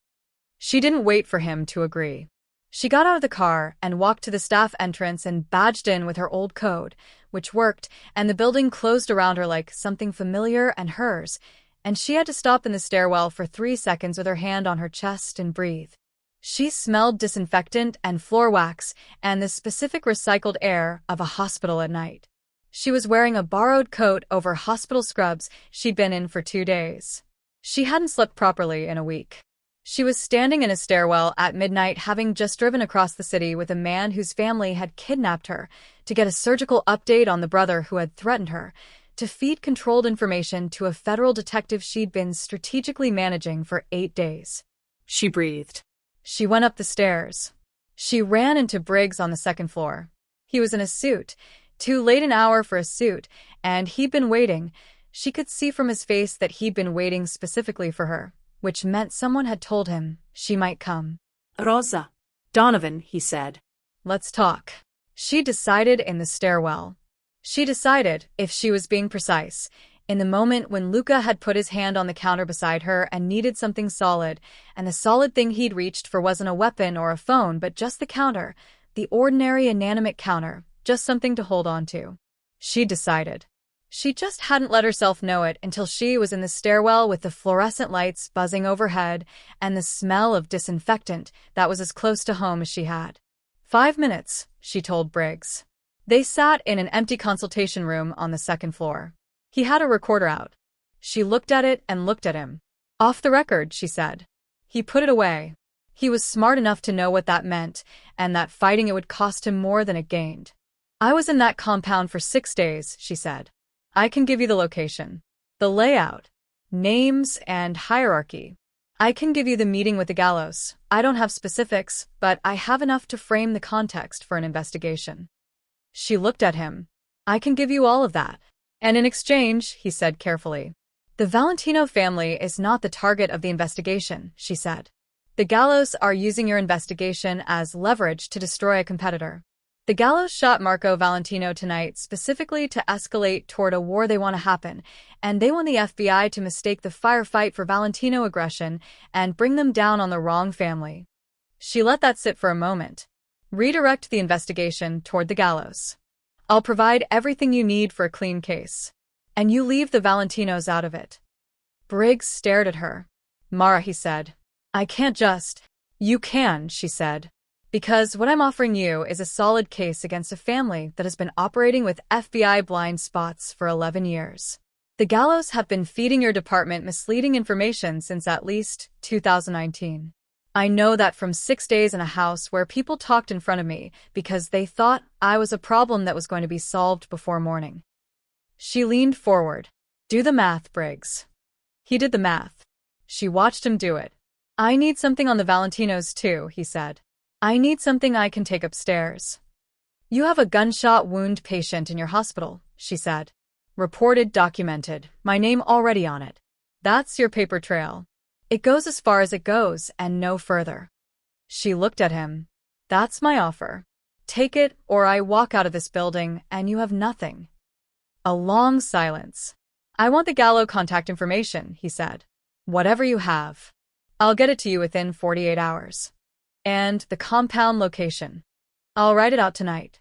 She didn't wait for him to agree. She got out of the car and walked to the staff entrance and badged in with her old code, which worked, and the building closed around her like something familiar and hers, and she had to stop in the stairwell for 3 seconds with her hand on her chest and breathe. She smelled disinfectant and floor wax and the specific recycled air of a hospital at night. She was wearing a borrowed coat over hospital scrubs she'd been in for 2 days. She hadn't slept properly in a week. She was standing in a stairwell at midnight, having just driven across the city with a man whose family had kidnapped her to get a surgical update on the brother who had threatened her, to feed controlled information to a federal detective she'd been strategically managing for 8 days. She breathed. She went up the stairs. She ran into Briggs on the 2nd floor. He was in a suit, too late an hour for a suit, and he'd been waiting. She could see from his face that he'd been waiting specifically for her, which meant someone had told him she might come. Rosa. Donovan, he said. Let's talk. She decided in the stairwell. She decided, if she was being precise, in the moment when Luca had put his hand on the counter beside her and needed something solid, and the solid thing he'd reached for wasn't a weapon or a phone but just the counter, the ordinary inanimate counter, just something to hold on to. She decided. She just hadn't let herself know it until she was in the stairwell with the fluorescent lights buzzing overhead and the smell of disinfectant that was as close to home as she had. 5 minutes, she told Briggs. They sat in an empty consultation room on the 2nd floor. He had a recorder out. She looked at it and looked at him. Off the record, she said. He put it away. He was smart enough to know what that meant, and that fighting it would cost him more than it gained. I was in that compound for 6 days, she said. I can give you the location, the layout, names, and hierarchy. I can give you the meeting with the gallows. I don't have specifics, but I have enough to frame the context for an investigation. She looked at him. I can give you all of that. And in exchange, he said carefully. The Valentino family is not the target of the investigation, she said. The gallows are using your investigation as leverage to destroy a competitor. The gallows shot Marco Valentino tonight specifically to escalate toward a war they want to happen, and they want the FBI to mistake the firefight for Valentino aggression and bring them down on the wrong family. She let that sit for a moment. Redirect the investigation toward the gallows. I'll provide everything you need for a clean case. And you leave the Valentinos out of it. Briggs stared at her. Mara, he said. I can't just. You can, she said. Because what I'm offering you is a solid case against a family that has been operating with FBI blind spots for 11 years. The gallows have been feeding your department misleading information since at least 2019. I know that from 6 days in a house where people talked in front of me because they thought I was a problem that was going to be solved before morning. She leaned forward. Do the math, Briggs. He did the math. She watched him do it. I need something on the Valentinos too, he said. I need something I can take upstairs. You have a gunshot wound patient in your hospital, she said. Reported, documented, my name already on it. That's your paper trail. It goes as far as it goes and no further. She looked at him. That's my offer. Take it or I walk out of this building and you have nothing. A long silence. I want the gallo contact information, he said. Whatever you have. I'll get it to you within 48 hours. And the compound location. I'll write it out tonight.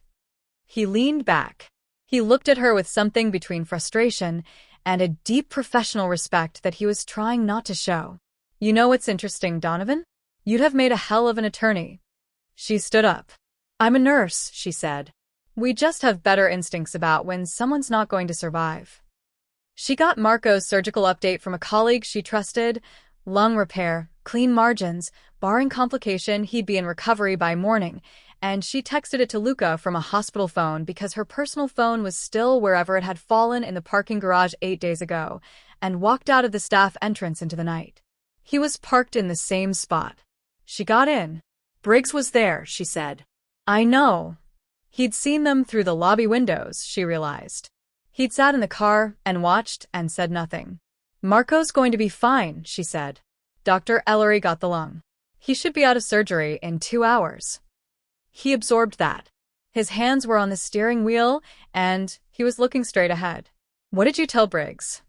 He leaned back. He looked at her with something between frustration and a deep professional respect that he was trying not to show. You know what's interesting, Donovan? You'd have made a hell of an attorney. She stood up. I'm a nurse, she said. We just have better instincts about when someone's not going to survive. She got Marco's surgical update from a colleague she trusted. Lung repair, clean margins, barring complication, he'd be in recovery by morning. And she texted it to Luca from a hospital phone because her personal phone was still wherever it had fallen in the parking garage 8 days ago, and walked out of the staff entrance into the night. He was parked in the same spot. She got in. Briggs was there, she said. I know. He'd seen them through the lobby windows, she realized. He'd sat in the car and watched and said nothing. Marco's going to be fine, she said. Dr. Ellery got the lung. He should be out of surgery in 2 hours. He absorbed that. His hands were on the steering wheel, and he was looking straight ahead. What did you tell Briggs?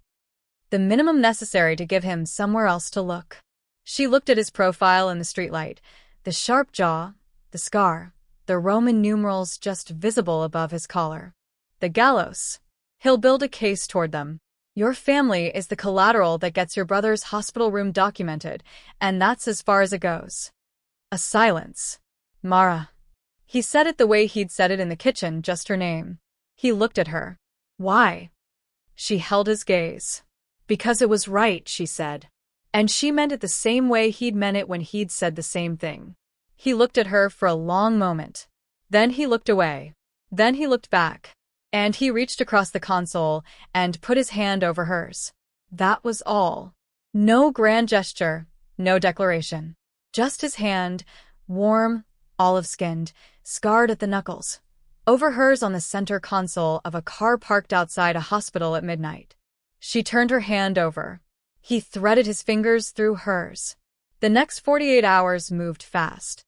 The minimum necessary to give him somewhere else to look. She looked at his profile in the streetlight, the sharp jaw, the scar, the Roman numerals just visible above his collar. The gallows. He'll build a case toward them. Your family is the collateral that gets your brother's hospital room documented, and that's as far as it goes. A silence. Mara. He said it the way he'd said it in the kitchen, just her name. He looked at her. Why? She held his gaze. Because it was right, she said. And she meant it the same way he'd meant it when he'd said the same thing. He looked at her for a long moment. Then he looked away. Then he looked back. And he reached across the console and put his hand over hers. That was all. No grand gesture, no declaration. Just his hand, warm, olive-skinned, scarred at the knuckles, over hers on the center console of a car parked outside a hospital at midnight. She turned her hand over. He threaded his fingers through hers. The next 48 hours moved fast.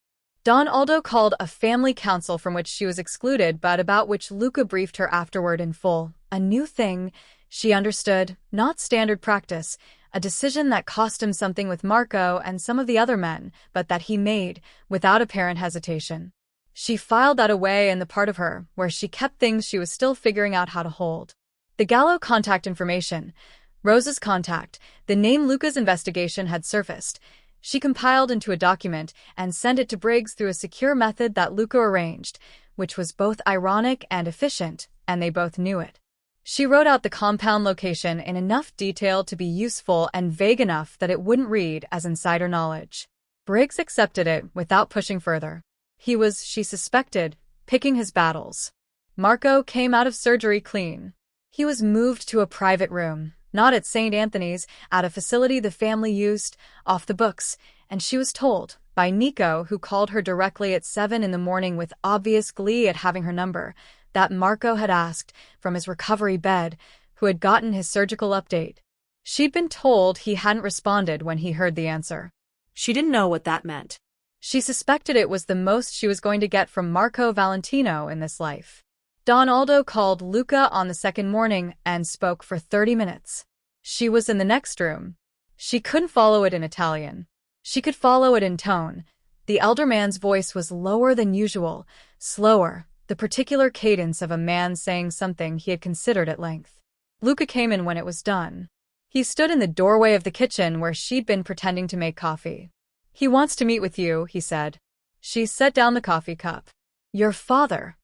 Aldo called a family council from which she was excluded but about which Luca briefed her afterward in full. A new thing, she understood, not standard practice, a decision that cost him something with Marco and some of the other men, but that he made, without apparent hesitation. She filed that away in the part of her where she kept things she was still figuring out how to hold. The Gallo contact information, Rosa's contact, the name Luca's investigation had surfaced. She compiled into a document and sent it to Briggs through a secure method that Luca arranged, which was both ironic and efficient, and they both knew it. She wrote out the compound location in enough detail to be useful and vague enough that it wouldn't read as insider knowledge. Briggs accepted it without pushing further. He was, she suspected, picking his battles. Marco came out of surgery clean. He was moved to a private room, not at St. Anthony's, at a facility the family used, off the books, and she was told, by Nico, who called her directly at 7 in the morning with obvious glee at having her number, that Marco had asked, from his recovery bed, who had gotten his surgical update. She'd been told he hadn't responded when he heard the answer. She didn't know what that meant. She suspected it was the most she was going to get from Marco Valentino in this life. Aldo called Luca on the second morning and spoke for 30 minutes. She was in the next room. She couldn't follow it in Italian. She could follow it in tone. The elder man's voice was lower than usual, slower, the particular cadence of a man saying something he had considered at length. Luca came in when it was done. He stood in the doorway of the kitchen where she'd been pretending to make coffee. He wants to meet with you, he said. She set down the coffee cup. Your father?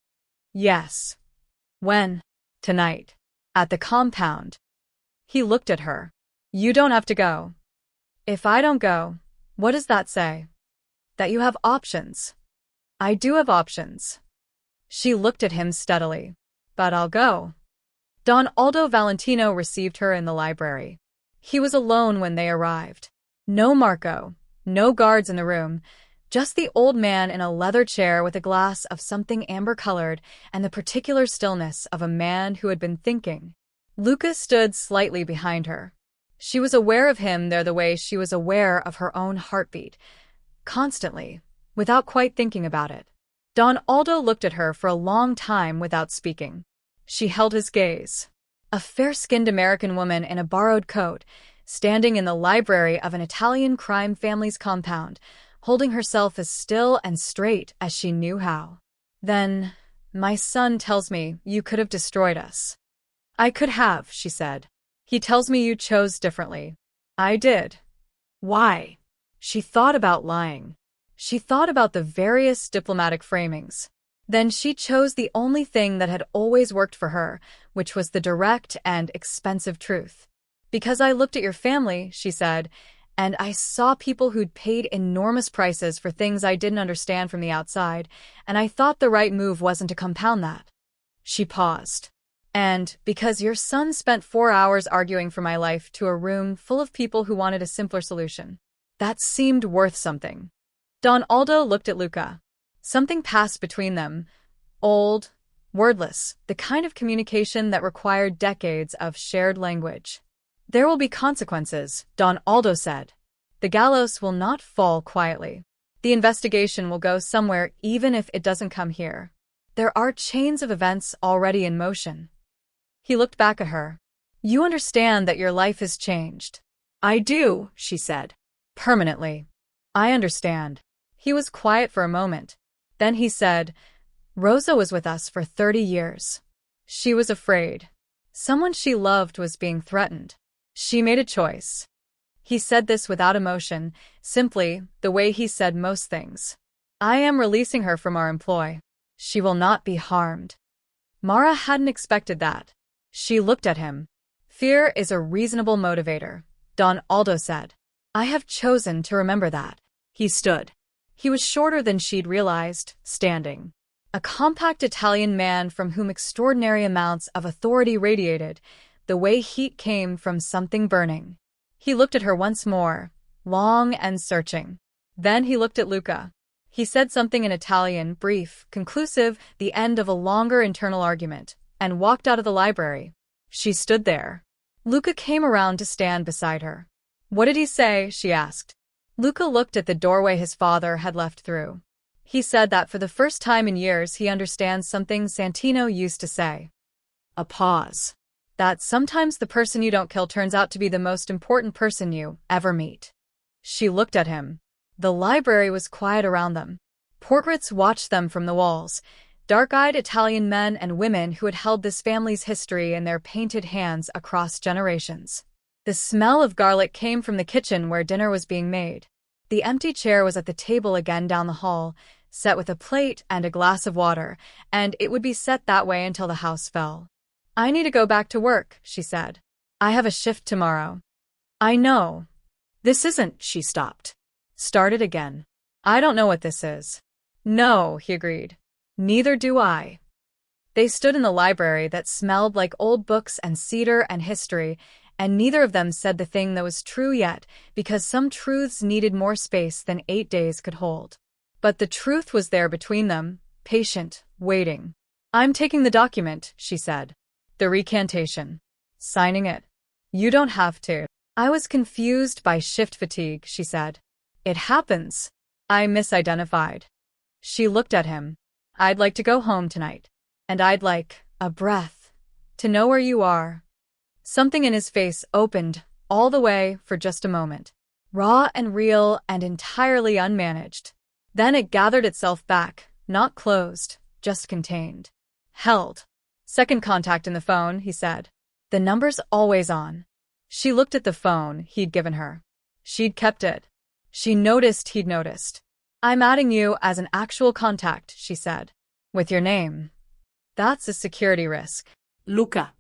Yes. When? Tonight. At the compound. He looked at her. You don't have to go. If I don't go, what does that say? That you have options. I do have options. She looked at him steadily. But I'll go. Don Aldo Valentino received her in the library. He was alone when they arrived. No Marco, no guards in the room, just the old man in a leather chair with a glass of something amber-colored and the particular stillness of a man who had been thinking. Luca stood slightly behind her. She was aware of him there the way she was aware of her own heartbeat, constantly, without quite thinking about it. Don Aldo looked at her for a long time without speaking. She held his gaze. A fair-skinned American woman in a borrowed coat, standing in the library of an Italian crime family's compound, holding herself as still and straight as she knew how. Then, my son tells me you could have destroyed us. I could have, she said. He tells me you chose differently. I did. Why? She thought about lying. She thought about the various diplomatic framings. Then she chose the only thing that had always worked for her, which was the direct and expensive truth. Because I looked at your family, she said, and I saw people who'd paid enormous prices for things I didn't understand from the outside, and I thought the right move wasn't to compound that. She paused. And because your son spent 4 hours arguing for my life to a room full of people who wanted a simpler solution. That seemed worth something. Don Aldo looked at Luca. Something passed between them. Old, wordless, the kind of communication that required decades of shared language. There will be consequences, Don Aldo said. The gallows will not fall quietly. The investigation will go somewhere even if it doesn't come here. There are chains of events already in motion. He looked back at her. You understand that your life has changed. I do, she said. Permanently. I understand. He was quiet for a moment. Then he said, Rosa was with us for 30 years. She was afraid. Someone she loved was being threatened. She made a choice. He said this without emotion, simply, the way he said most things. I am releasing her from our employ. She will not be harmed. Mara hadn't expected that. She looked at him. Fear is a reasonable motivator, Don Aldo said. I have chosen to remember that. He stood. He was shorter than she'd realized, standing. A compact Italian man from whom extraordinary amounts of authority radiated, the way heat came from something burning. He looked at her once more, long and searching. Then he looked at Luca. He said something in Italian, brief, conclusive, the end of a longer internal argument, and walked out of the library. She stood there. Luca came around to stand beside her. What did he say? She asked. Luca looked at the doorway his father had left through. He said that for the first time in years he understands something Santino used to say. A pause. That sometimes the person you don't kill turns out to be the most important person you ever meet. She looked at him. The library was quiet around them. Portraits watched them from the walls, dark-eyed Italian men and women who had held this family's history in their painted hands across generations. The smell of garlic came from the kitchen where dinner was being made. The empty chair was at the table again down the hall, set with a plate and a glass of water, and it would be set that way until the house fell. I need to go back to work, she said. I have a shift tomorrow. I know. This isn't, she stopped. Started again. I don't know what this is. No, he agreed. Neither do I. They stood in the library that smelled like old books and cedar and history, and neither of them said the thing that was true yet, because some truths needed more space than 8 days could hold. But the truth was there between them, patient, waiting. I'm taking the document, she said. The recantation. Signing it. You don't have to. I was confused by shift fatigue, she said. It happens. I misidentified. She looked at him. I'd like to go home tonight. And I'd like a breath. To know where you are. Something in his face opened, all the way, for just a moment. Raw and real and entirely unmanaged. Then it gathered itself back, not closed, just contained. Held. Second contact in the phone, he said. The number's always on. She looked at the phone he'd given her. She'd kept it. She noticed he'd noticed. I'm adding you as an actual contact, she said. With your name. That's a security risk. Luca.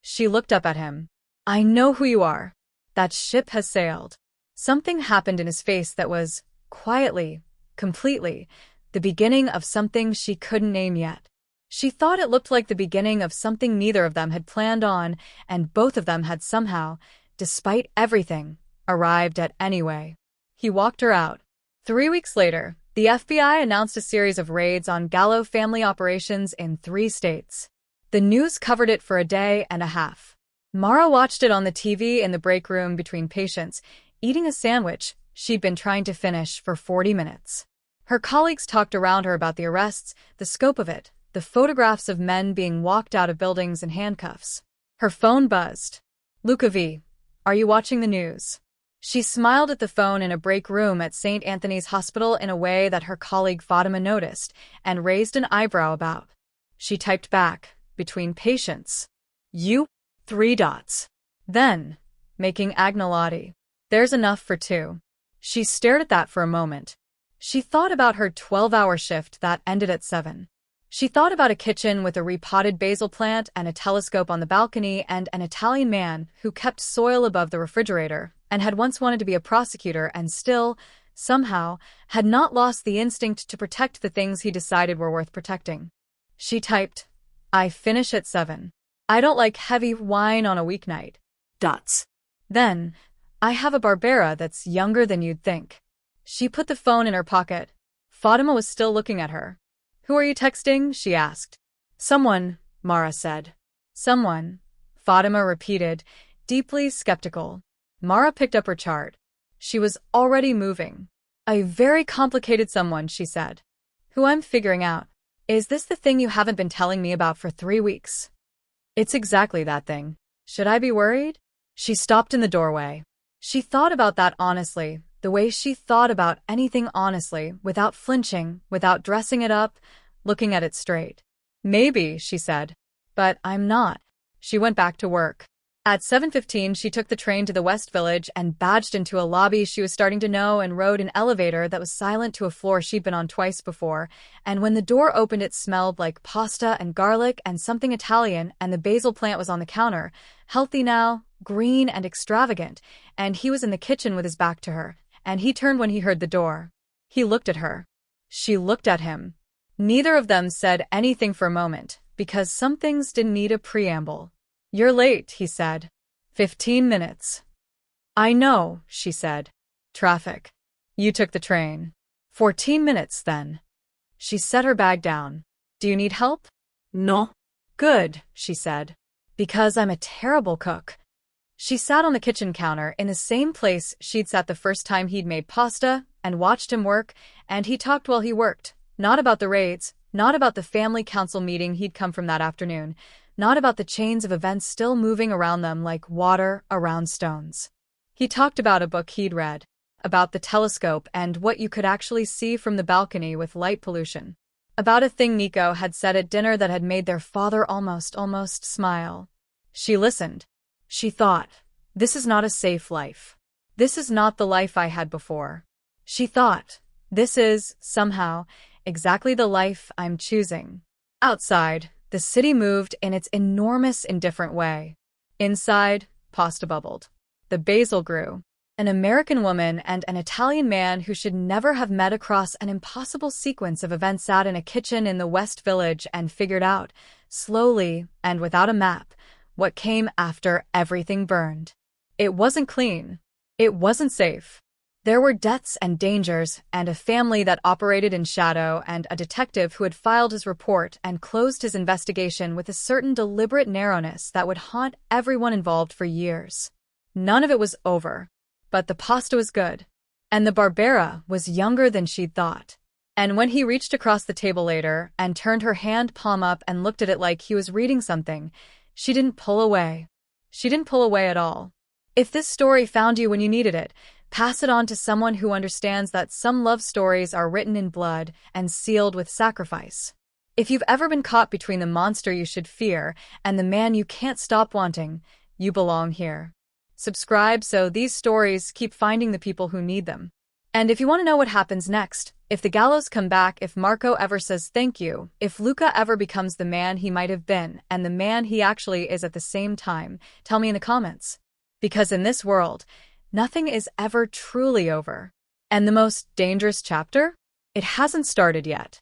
She looked up at him. I know who you are. That ship has sailed. Something happened in his face that was, quietly, completely, the beginning of something she couldn't name yet. She thought it looked like the beginning of something neither of them had planned on, and both of them had somehow, despite everything, arrived at anyway. He walked her out. 3 weeks later, the FBI announced a series of raids on Gallo family operations in 3 states. The news covered it for a day and a half. Mara watched it on the TV in the break room between patients, eating a sandwich she'd been trying to finish for 40 minutes. Her colleagues talked around her about the arrests, the scope of it, the photographs of men being walked out of buildings in handcuffs. Her phone buzzed. Luca V, are you watching the news? She smiled at the phone in a break room at St. Anthony's Hospital in a way that her colleague Fatima noticed and raised an eyebrow about. She typed back, between patients. You? 3 dots. Then, making Agnolotti. There's enough for 2. She stared at that for a moment. She thought about her 12-hour shift that ended at 7. She thought about a kitchen with a repotted basil plant and a telescope on the balcony and an Italian man who kept soil above the refrigerator and had once wanted to be a prosecutor and still, somehow, had not lost the instinct to protect the things he decided were worth protecting. She typed, I finish at 7. I don't like heavy wine on a weeknight. Dots. Then, I have a Barbera that's younger than you'd think. She put the phone in her pocket. Fatima was still looking at her. Who are you texting? She asked. Someone, Mara said. Someone, Fatima repeated, deeply skeptical. Mara picked up her chart. She was already moving. A very complicated someone, she said. Who I'm figuring out. Is this the thing you haven't been telling me about for 3 weeks? It's exactly that thing. Should I be worried? She stopped in the doorway. She thought about that honestly, the way she thought about anything honestly, without flinching, without dressing it up, looking at it straight. Maybe, she said. But I'm not. She went back to work. At 7:15, she took the train to the West Village and badged into a lobby she was starting to know and rode an elevator that was silent to a floor she'd been on twice before, and when the door opened it smelled like pasta and garlic and something Italian, and the basil plant was on the counter, healthy now, green and extravagant, and he was in the kitchen with his back to her, and he turned when he heard the door. He looked at her. She looked at him. Neither of them said anything for a moment, because some things didn't need a preamble. You're late, he said. 15 minutes. I know, she said. Traffic. You took the train. 14 minutes, then. She set her bag down. Do you need help? No. Good, she said. Because I'm a terrible cook. She sat on the kitchen counter in the same place she'd sat the first time he'd made pasta and watched him work, and he talked while he worked, not about the raids, not about the family council meeting he'd come from that afternoon, not about the chains of events still moving around them like water around stones. He talked about a book he'd read, about the telescope and what you could actually see from the balcony with light pollution, about a thing Nico had said at dinner that had made their father almost smile. She listened. She thought, this is not a safe life. This is not the life I had before. She thought, this is, somehow, exactly the life I'm choosing. Outside, the city moved in its enormous, indifferent way. Inside, pasta bubbled. The basil grew. An American woman and an Italian man who should never have met across an impossible sequence of events sat in a kitchen in the West Village and figured out, slowly and without a map, what came after everything burned. It wasn't clean. It wasn't safe. There were deaths and dangers, and a family that operated in shadow, and a detective who had filed his report and closed his investigation with a certain deliberate narrowness that would haunt everyone involved for years. None of it was over. But the pasta was good. And the Barbera was younger than she'd thought. And when he reached across the table later and turned her hand palm up and looked at it like he was reading something, she didn't pull away. She didn't pull away at all. If this story found you when you needed it, pass it on to someone who understands that some love stories are written in blood and sealed with sacrifice. If you've ever been caught between the monster you should fear and the man you can't stop wanting, you belong here. Subscribe so these stories keep finding the people who need them. And if you want to know what happens next, if the gallows come back, if Marco ever says thank you, if Luca ever becomes the man he might have been and the man he actually is at the same time, tell me in the comments. Because in this world, nothing is ever truly over. And the most dangerous chapter? It hasn't started yet.